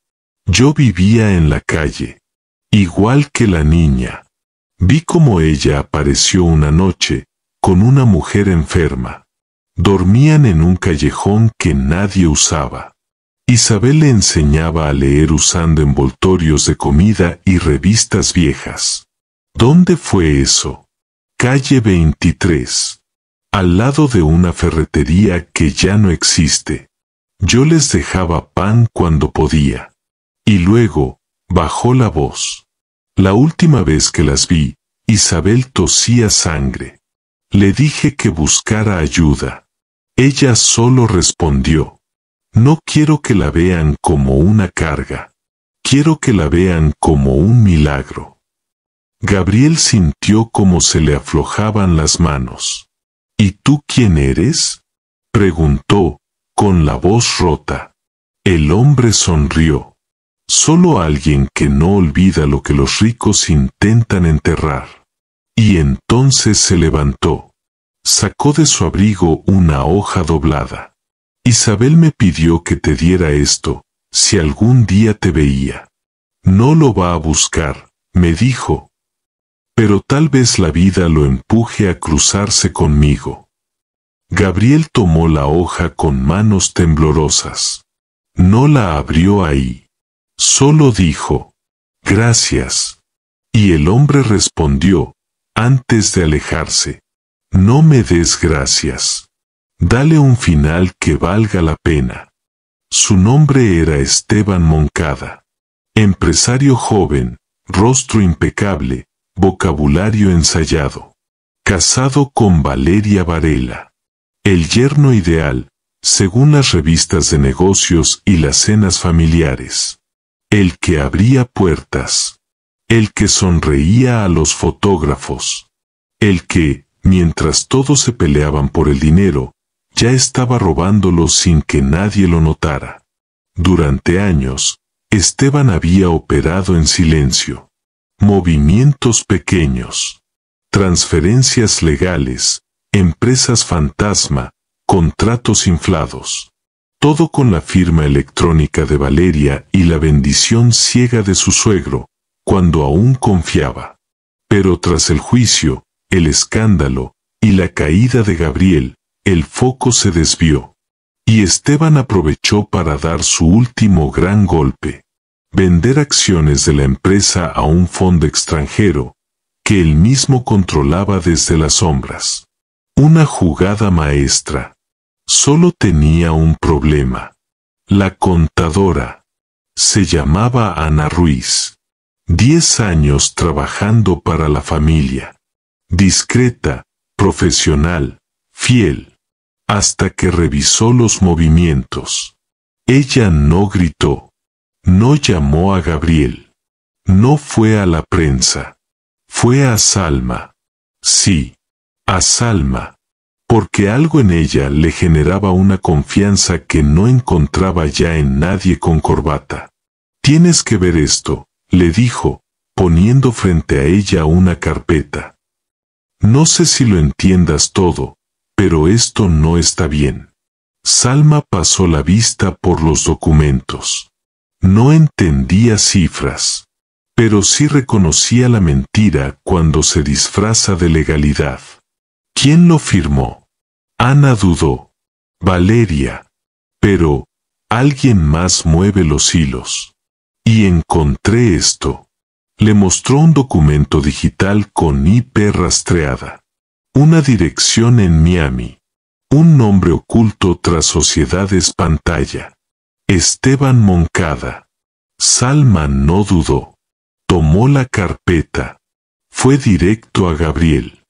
Yo vivía en la calle, igual que la niña. Vi cómo ella apareció una noche, con una mujer enferma. Dormían en un callejón que nadie usaba. Isabel le enseñaba a leer usando envoltorios de comida y revistas viejas. ¿Dónde fue eso? Calle 23. Al lado de una ferretería que ya no existe. Yo les dejaba pan cuando podía. Y luego, bajó la voz. La última vez que las vi, Isabel tosía sangre. Le dije que buscara ayuda. Ella solo respondió. No quiero que la vean como una carga. Quiero que la vean como un milagro. Gabriel sintió como se le aflojaban las manos. ¿Y tú quién eres? Preguntó, con la voz rota. El hombre sonrió. Solo alguien que no olvida lo que los ricos intentan enterrar. Y entonces se levantó. Sacó de su abrigo una hoja doblada. Isabel me pidió que te diera esto, si algún día te veía. No lo va a buscar, me dijo. Pero tal vez la vida lo empuje a cruzarse conmigo. Gabriel tomó la hoja con manos temblorosas. No la abrió ahí. Solo dijo, gracias. Y el hombre respondió, antes de alejarse, no me des gracias. Dale un final que valga la pena. Su nombre era Esteban Moncada. Empresario joven, rostro impecable, vocabulario ensayado. Casado con Valeria Varela. El yerno ideal, según las revistas de negocios y las cenas familiares. El que abría puertas. El que sonreía a los fotógrafos. El que, mientras todos se peleaban por el dinero, ya estaba robándolo sin que nadie lo notara. Durante años, Esteban había operado en silencio. Movimientos pequeños. Transferencias legales, empresas fantasma, contratos inflados. Todo con la firma electrónica de Valeria y la bendición ciega de su suegro, cuando aún confiaba. Pero tras el juicio, el escándalo y la caída de Gabriel, el foco se desvió. Y Esteban aprovechó para dar su último gran golpe. Vender acciones de la empresa a un fondo extranjero, que él mismo controlaba desde las sombras. Una jugada maestra. Solo tenía un problema. La contadora. Se llamaba Ana Ruiz. 10 años trabajando para la familia. Discreta, profesional, fiel. Hasta que revisó los movimientos. Ella no gritó. No llamó a Gabriel. No fue a la prensa. Fue a Salma. Sí, a Salma. Porque algo en ella le generaba una confianza que no encontraba ya en nadie con corbata. Tienes que ver esto, le dijo, poniendo frente a ella una carpeta. No sé si lo entiendas todo, pero esto no está bien. Salma pasó la vista por los documentos. No entendía cifras, pero sí reconocía la mentira cuando se disfraza de legalidad. ¿Quién lo firmó? Ana dudó. Valeria. Pero, alguien más mueve los hilos. Y encontré esto. Le mostró un documento digital con IP rastreada. Una dirección en Miami. Un nombre oculto tras sociedades pantalla. Esteban Moncada. Salma no dudó. Tomó la carpeta. Fue directo a Gabriel.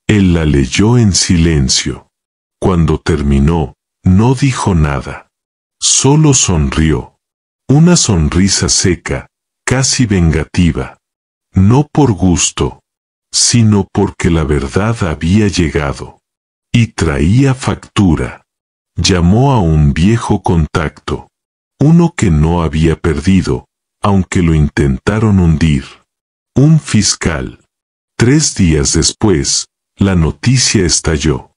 Él la leyó en silencio. Cuando terminó, no dijo nada. Solo sonrió. Una sonrisa seca, casi vengativa. No por gusto, sino porque la verdad había llegado. Y traía factura. Llamó a un viejo contacto, uno que no había perdido, aunque lo intentaron hundir. Un fiscal. 3 días después, la noticia estalló.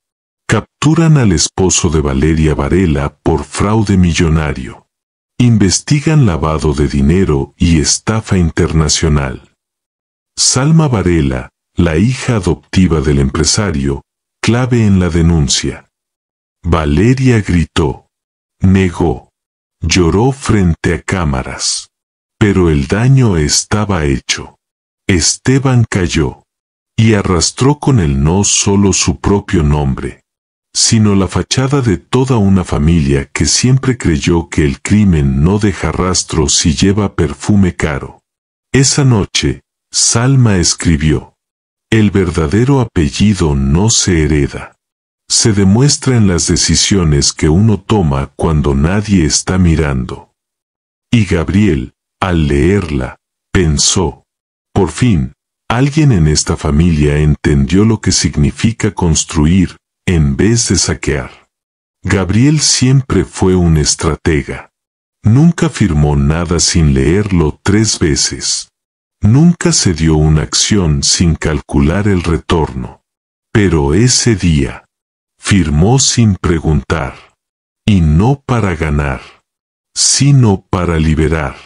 Capturan al esposo de Valeria Varela por fraude millonario. Investigan lavado de dinero y estafa internacional. Salma Varela, la hija adoptiva del empresario, clave en la denuncia. Valeria gritó, negó, lloró frente a cámaras. Pero el daño estaba hecho. Esteban cayó y arrastró con él no solo su propio nombre, sino la fachada de toda una familia que siempre creyó que el crimen no deja rastro si lleva perfume caro. Esa noche, Salma escribió, el verdadero apellido no se hereda. Se demuestra en las decisiones que uno toma cuando nadie está mirando. Y Gabriel, al leerla, pensó, por fin, alguien en esta familia entendió lo que significa construir, en vez de saquear. Gabriel siempre fue un estratega. Nunca firmó nada sin leerlo 3 veces. Nunca se dio una acción sin calcular el retorno. Pero ese día, firmó sin preguntar. Y no para ganar, sino para liberar.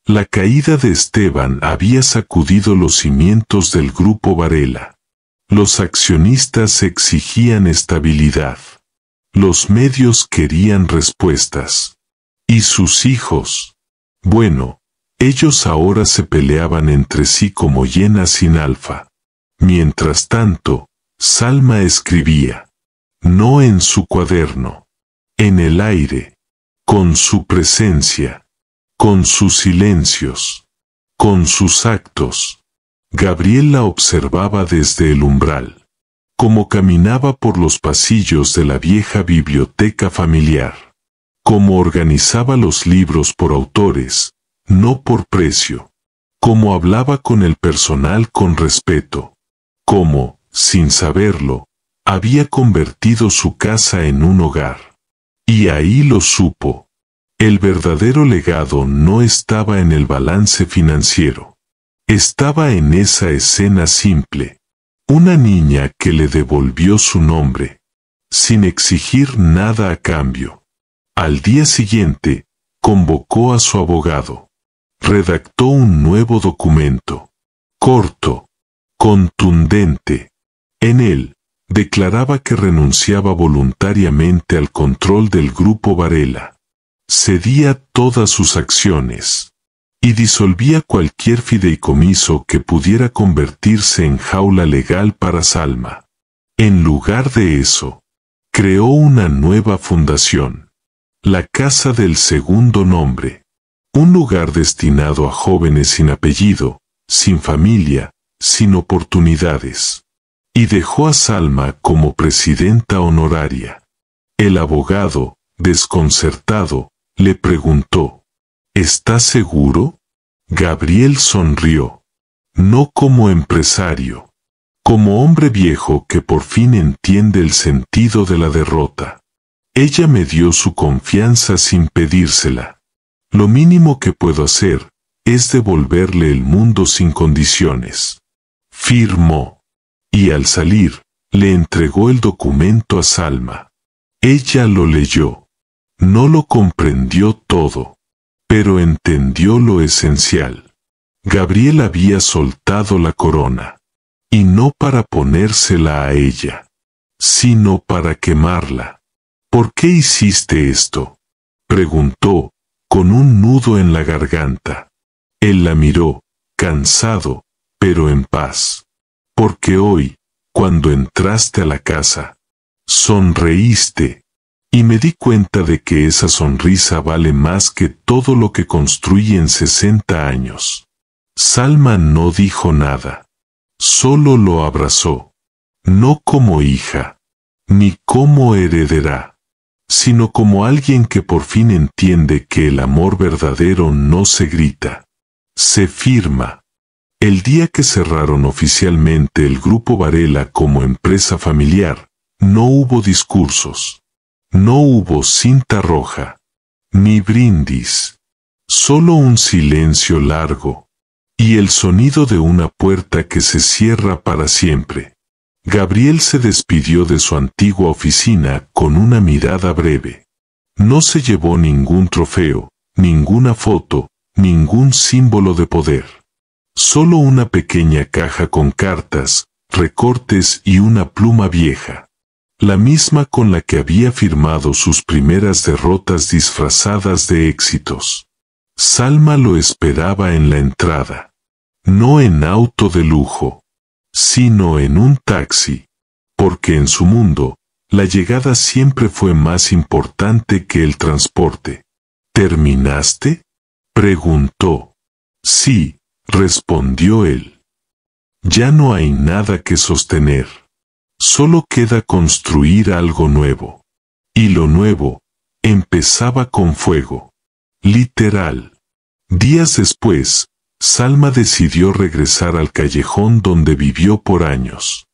La caída de Esteban había sacudido los cimientos del grupo Varela. Los accionistas exigían estabilidad. Los medios querían respuestas. Y sus hijos. Bueno, ellos ahora se peleaban entre sí como hienas sin alfa. Mientras tanto, Salma escribía. No en su cuaderno. En el aire. Con su presencia. Con sus silencios. Con sus actos. Gabriel la observaba desde el umbral. Como caminaba por los pasillos de la vieja biblioteca familiar. Como organizaba los libros por autores, no por precio. Como hablaba con el personal con respeto. Como, sin saberlo, había convertido su casa en un hogar. Y ahí lo supo. El verdadero legado no estaba en el balance financiero. Estaba en esa escena simple. Una niña que le devolvió su nombre, sin exigir nada a cambio. Al día siguiente, convocó a su abogado. Redactó un nuevo documento. Corto. Contundente. En él, declaraba que renunciaba voluntariamente al control del grupo Varela. Cedía todas sus acciones. Y disolvía cualquier fideicomiso que pudiera convertirse en jaula legal para Salma. En lugar de eso, creó una nueva fundación. La Casa del Segundo Nombre. Un lugar destinado a jóvenes sin apellido, sin familia, sin oportunidades. Y dejó a Salma como presidenta honoraria. El abogado, desconcertado, le preguntó, ¿estás seguro? Gabriel sonrió. No como empresario. Como hombre viejo que por fin entiende el sentido de la derrota. Ella me dio su confianza sin pedírsela. Lo mínimo que puedo hacer es devolverle el mundo sin condiciones. Firmó. Y al salir, le entregó el documento a Salma. Ella lo leyó. No lo comprendió todo, pero entendió lo esencial. Gabriel había soltado la corona, y no para ponérsela a ella, sino para quemarla. ¿Por qué hiciste esto?, preguntó, con un nudo en la garganta. Él la miró, cansado, pero en paz. Porque hoy, cuando entraste a la casa, sonreíste. Y me di cuenta de que esa sonrisa vale más que todo lo que construí en 60 años. Salma no dijo nada. Solo lo abrazó. No como hija, ni como heredera, sino como alguien que por fin entiende que el amor verdadero no se grita, Se firma. El día que cerraron oficialmente el Grupo Varela como empresa familiar, no hubo discursos. No hubo cinta roja. Ni brindis. Solo un silencio largo. Y el sonido de una puerta que se cierra para siempre. Gabriel se despidió de su antigua oficina con una mirada breve. No se llevó ningún trofeo, ninguna foto, ningún símbolo de poder. Solo una pequeña caja con cartas, recortes y una pluma vieja. La misma con la que había firmado sus primeras derrotas disfrazadas de éxitos. Salma lo esperaba en la entrada. No en auto de lujo, sino en un taxi, porque en su mundo, la llegada siempre fue más importante que el transporte. ¿Terminaste?, preguntó. Sí, respondió él. Ya no hay nada que sostener. Solo queda construir algo nuevo. Y lo nuevo, empezaba con fuego. Literal. Días después, Salma decidió regresar al callejón donde vivió por años.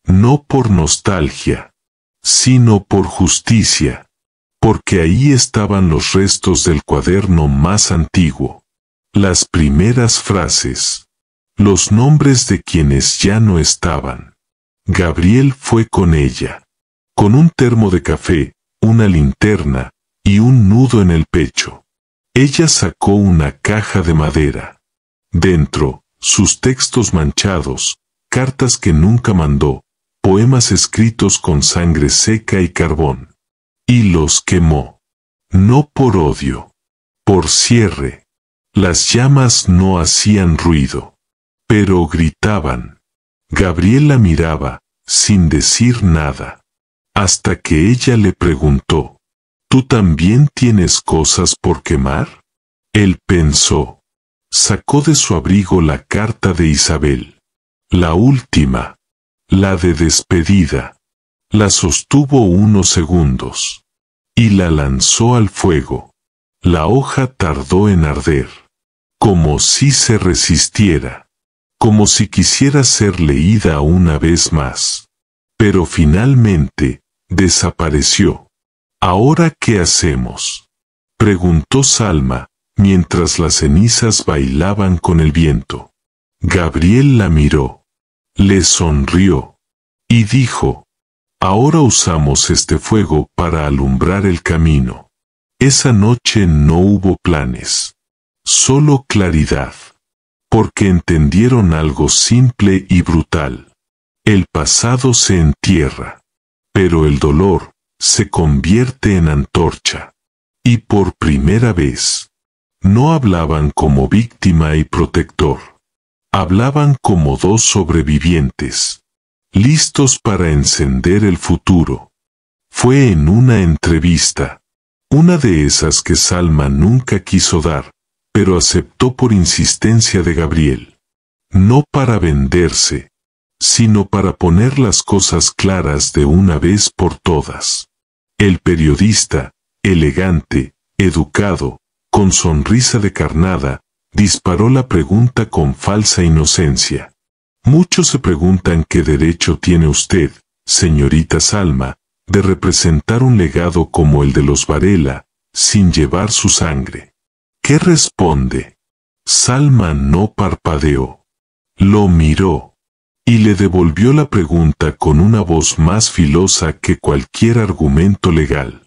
No por nostalgia, sino por justicia. Porque ahí estaban los restos del cuaderno más antiguo. Las primeras frases. Los nombres de quienes ya no estaban. Gabriel fue con ella. Con un termo de café, una linterna y un nudo en el pecho. Ella sacó una caja de madera. Dentro, sus textos manchados, cartas que nunca mandó, poemas escritos con sangre seca y carbón. Y los quemó. No por odio. Por cierre. Las llamas no hacían ruido. Pero gritaban. Gabriel la miraba, sin decir nada. Hasta que ella le preguntó. ¿Tú también tienes cosas por quemar? Él pensó. Sacó de su abrigo la carta de Isabel. La última. La de despedida. La sostuvo unos segundos. Y la lanzó al fuego. La hoja tardó en arder. Como si se resistiera. Como si quisiera ser leída una vez más. Pero finalmente, desapareció. ¿Ahora qué hacemos?, preguntó Salma, mientras las cenizas bailaban con el viento. Gabriel la miró. Le sonrió. Y dijo, ahora usamos este fuego para alumbrar el camino. Esa noche no hubo planes. Solo claridad. Porque entendieron algo simple y brutal. El pasado se entierra. Pero el dolor se convierte en antorcha. Y por primera vez, no hablaban como víctima y protector. Hablaban como dos sobrevivientes, listos para encender el futuro. Fue en una entrevista, una de esas que Salma nunca quiso dar, pero aceptó por insistencia de Gabriel. No para venderse, sino para poner las cosas claras de una vez por todas. El periodista, elegante, educado, con sonrisa de carnada, disparó la pregunta con falsa inocencia. Muchos se preguntan qué derecho tiene usted, señorita Salma, de representar un legado como el de los Varela, sin llevar su sangre. ¿Qué responde? Salma no parpadeó. Lo miró. Y le devolvió la pregunta con una voz más filosa que cualquier argumento legal.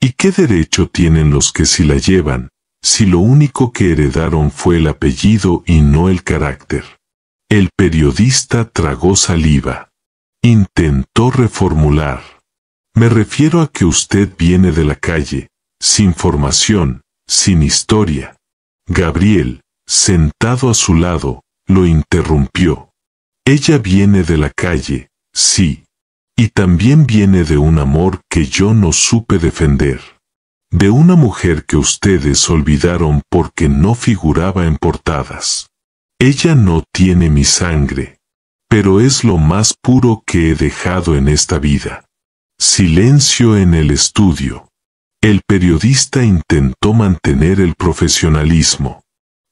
¿Y qué derecho tienen los que si la llevan, si lo único que heredaron fue el apellido y no el carácter? El periodista tragó saliva. Intentó reformular. Me refiero a que usted viene de la calle, sin formación, sin historia. Gabriel, sentado a su lado, lo interrumpió. Ella viene de la calle, sí. Y también viene de un amor que yo no supe defender. De una mujer que ustedes olvidaron porque no figuraba en portadas. Ella no tiene mi sangre. Pero es lo más puro que he dejado en esta vida. Silencio en el estudio. El periodista intentó mantener el profesionalismo.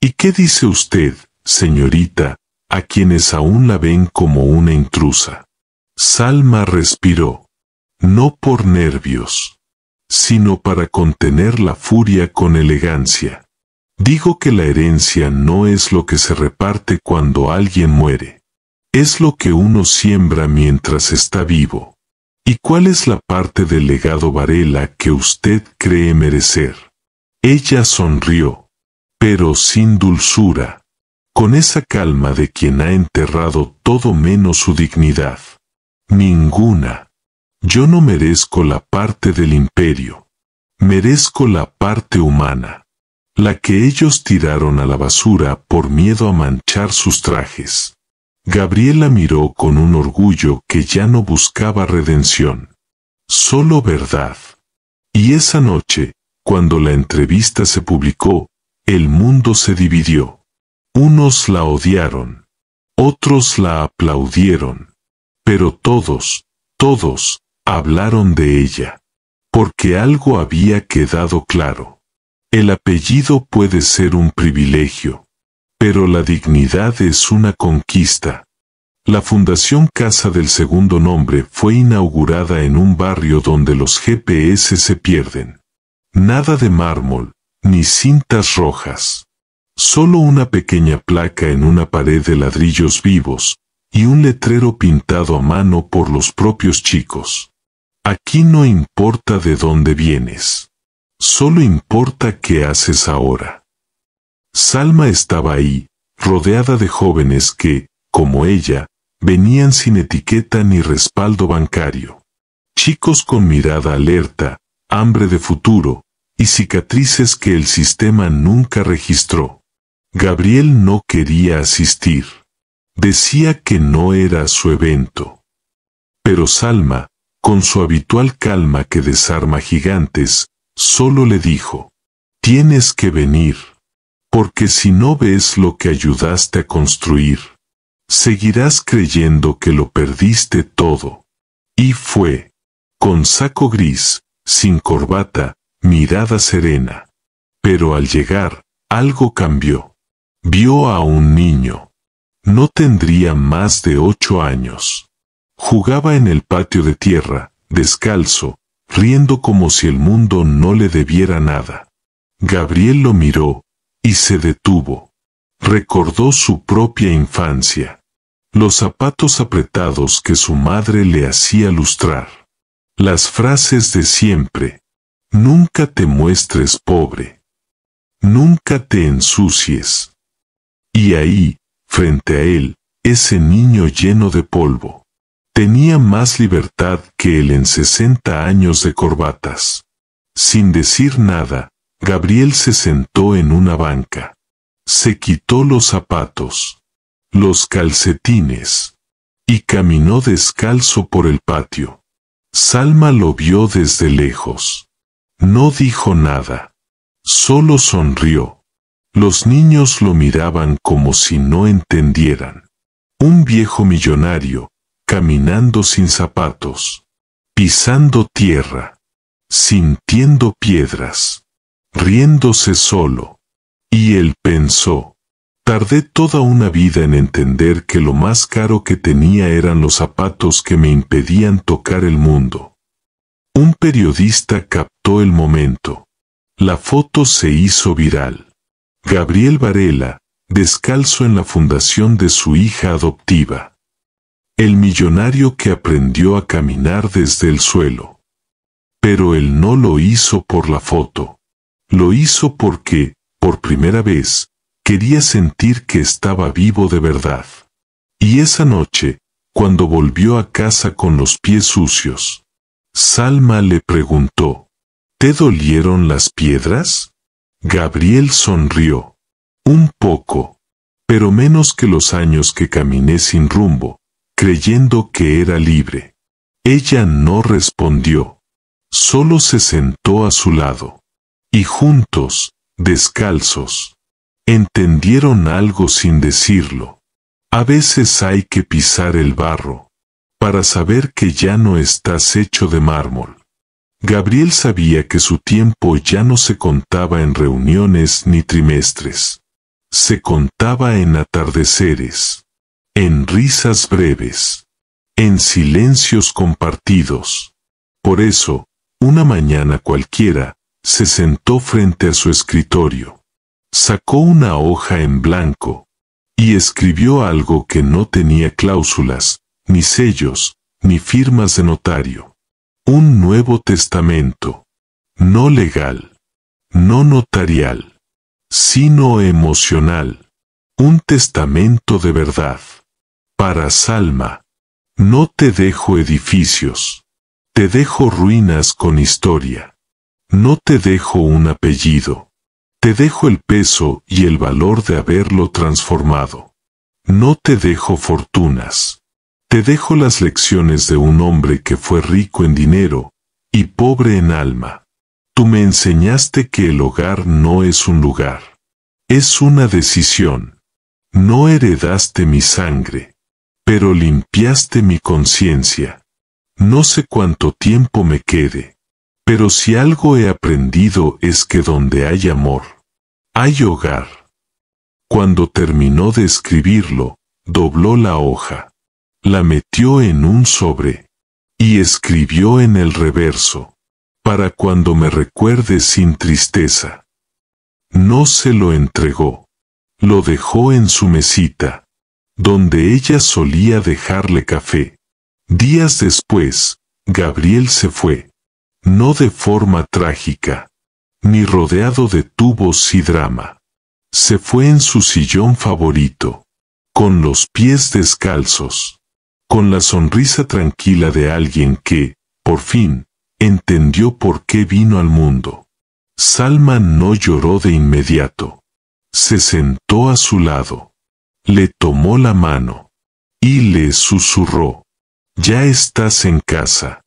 ¿Y qué dice usted, señorita, a quienes aún la ven como una intrusa? Salma respiró, no por nervios, sino para contener la furia con elegancia. Digo que la herencia no es lo que se reparte cuando alguien muere. Es lo que uno siembra mientras está vivo. ¿Y cuál es la parte del legado Varela que usted cree merecer? Ella sonrió, pero sin dulzura, con esa calma de quien ha enterrado todo menos su dignidad. Ninguna. Yo no merezco la parte del imperio. Merezco la parte humana, la que ellos tiraron a la basura por miedo a manchar sus trajes. Gabriela miró con un orgullo que ya no buscaba redención, solo verdad. Y esa noche, cuando la entrevista se publicó, el mundo se dividió. Unos la odiaron, otros la aplaudieron, pero todos hablaron de ella, porque algo había quedado claro. El apellido puede ser un privilegio, pero la dignidad es una conquista. La Fundación Casa del Segundo Nombre fue inaugurada en un barrio donde los GPS se pierden. Nada de mármol, ni cintas rojas. Solo una pequeña placa en una pared de ladrillos vivos, y un letrero pintado a mano por los propios chicos. Aquí no importa de dónde vienes. Solo importa qué haces ahora. Salma estaba ahí, rodeada de jóvenes que, como ella, venían sin etiqueta ni respaldo bancario. Chicos con mirada alerta, hambre de futuro, y cicatrices que el sistema nunca registró. Gabriel no quería asistir. Decía que no era su evento. Pero Salma, con su habitual calma que desarma gigantes, solo le dijo, tienes que venir, porque si no ves lo que ayudaste a construir, seguirás creyendo que lo perdiste todo. Y fue, con saco gris, sin corbata, mirada serena. Pero al llegar, algo cambió. Vio a un niño. No tendría más de 8 años. Jugaba en el patio de tierra, descalzo, riendo como si el mundo no le debiera nada. Gabriel lo miró, y se detuvo. Recordó su propia infancia. Los zapatos apretados que su madre le hacía lustrar. Las frases de siempre. Nunca te muestres pobre. Nunca te ensucies. Y ahí, frente a él, ese niño lleno de polvo. Tenía más libertad que él en 60 años de corbatas. Sin decir nada, Gabriel se sentó en una banca. Se quitó los zapatos, los calcetines, y caminó descalzo por el patio. Salma lo vio desde lejos. No dijo nada. Solo sonrió. Los niños lo miraban como si no entendieran. Un viejo millonario, caminando sin zapatos, pisando tierra, sintiendo piedras, riéndose solo. Y él pensó, tardé toda una vida en entender que lo más caro que tenía eran los zapatos que me impedían tocar el mundo. Un periodista captó el momento. La foto se hizo viral. Gabriel Varela, descalzo en la fundación de su hija adoptiva. El millonario que aprendió a caminar desde el suelo. Pero él no lo hizo por la foto. Lo hizo porque, por primera vez, quería sentir que estaba vivo de verdad. Y esa noche, cuando volvió a casa con los pies sucios, Salma le preguntó, ¿te dolieron las piedras? Gabriel sonrió. Un poco, pero menos que los años que caminé sin rumbo, creyendo que era libre. Ella no respondió. Solo se sentó a su lado. Y juntos, descalzos, entendieron algo sin decirlo. A veces hay que pisar el barro, para saber que ya no estás hecho de mármol. Gabriel sabía que su tiempo ya no se contaba en reuniones ni trimestres. Se contaba en atardeceres, en risas breves, en silencios compartidos. Por eso, una mañana cualquiera, se sentó frente a su escritorio. Sacó una hoja en blanco y escribió algo que no tenía cláusulas, ni sellos, ni firmas de notario. Un Nuevo Testamento, no legal, no notarial, sino emocional. Un testamento de verdad. Para Salma. No te dejo edificios. Te dejo ruinas con historia. No te dejo un apellido. Te dejo el peso y el valor de haberlo transformado. No te dejo fortunas. Te dejo las lecciones de un hombre que fue rico en dinero y pobre en alma. Tú me enseñaste que el hogar no es un lugar. Es una decisión. No heredaste mi sangre, pero limpiaste mi conciencia. No sé cuánto tiempo me quede, pero si algo he aprendido es que donde hay amor, hay hogar. Cuando terminó de escribirlo, dobló la hoja, la metió en un sobre y escribió en el reverso: para cuando me recuerdes sin tristeza. No se lo entregó. Lo dejó en su mesita, donde ella solía dejarle café. Días después, Gabriel se fue. No de forma trágica, ni rodeado de tubos y drama. Se fue en su sillón favorito, con los pies descalzos, con la sonrisa tranquila de alguien que, por fin, entendió por qué vino al mundo. Salma no lloró de inmediato. Se sentó a su lado, le tomó la mano y le susurró: ya estás en casa.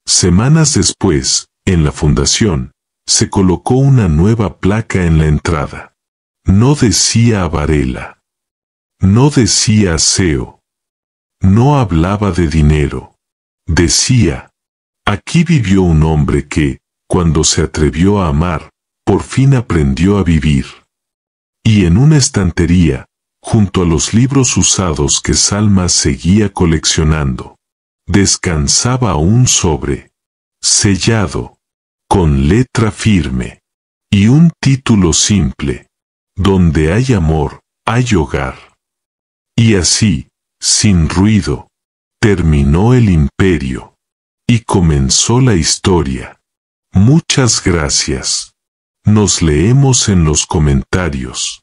Semanas después, en la fundación, se colocó una nueva placa en la entrada. No decía Varela. No decía aseo. No hablaba de dinero. Decía: aquí vivió un hombre que, cuando se atrevió a amar, por fin aprendió a vivir. Y en una estantería, junto a los libros usados que Salma seguía coleccionando, descansaba un sobre, sellado, con letra firme, y un título simple: donde hay amor, hay hogar. Y así, sin ruido, terminó el imperio, y comenzó la historia. Muchas gracias. Nos leemos en los comentarios.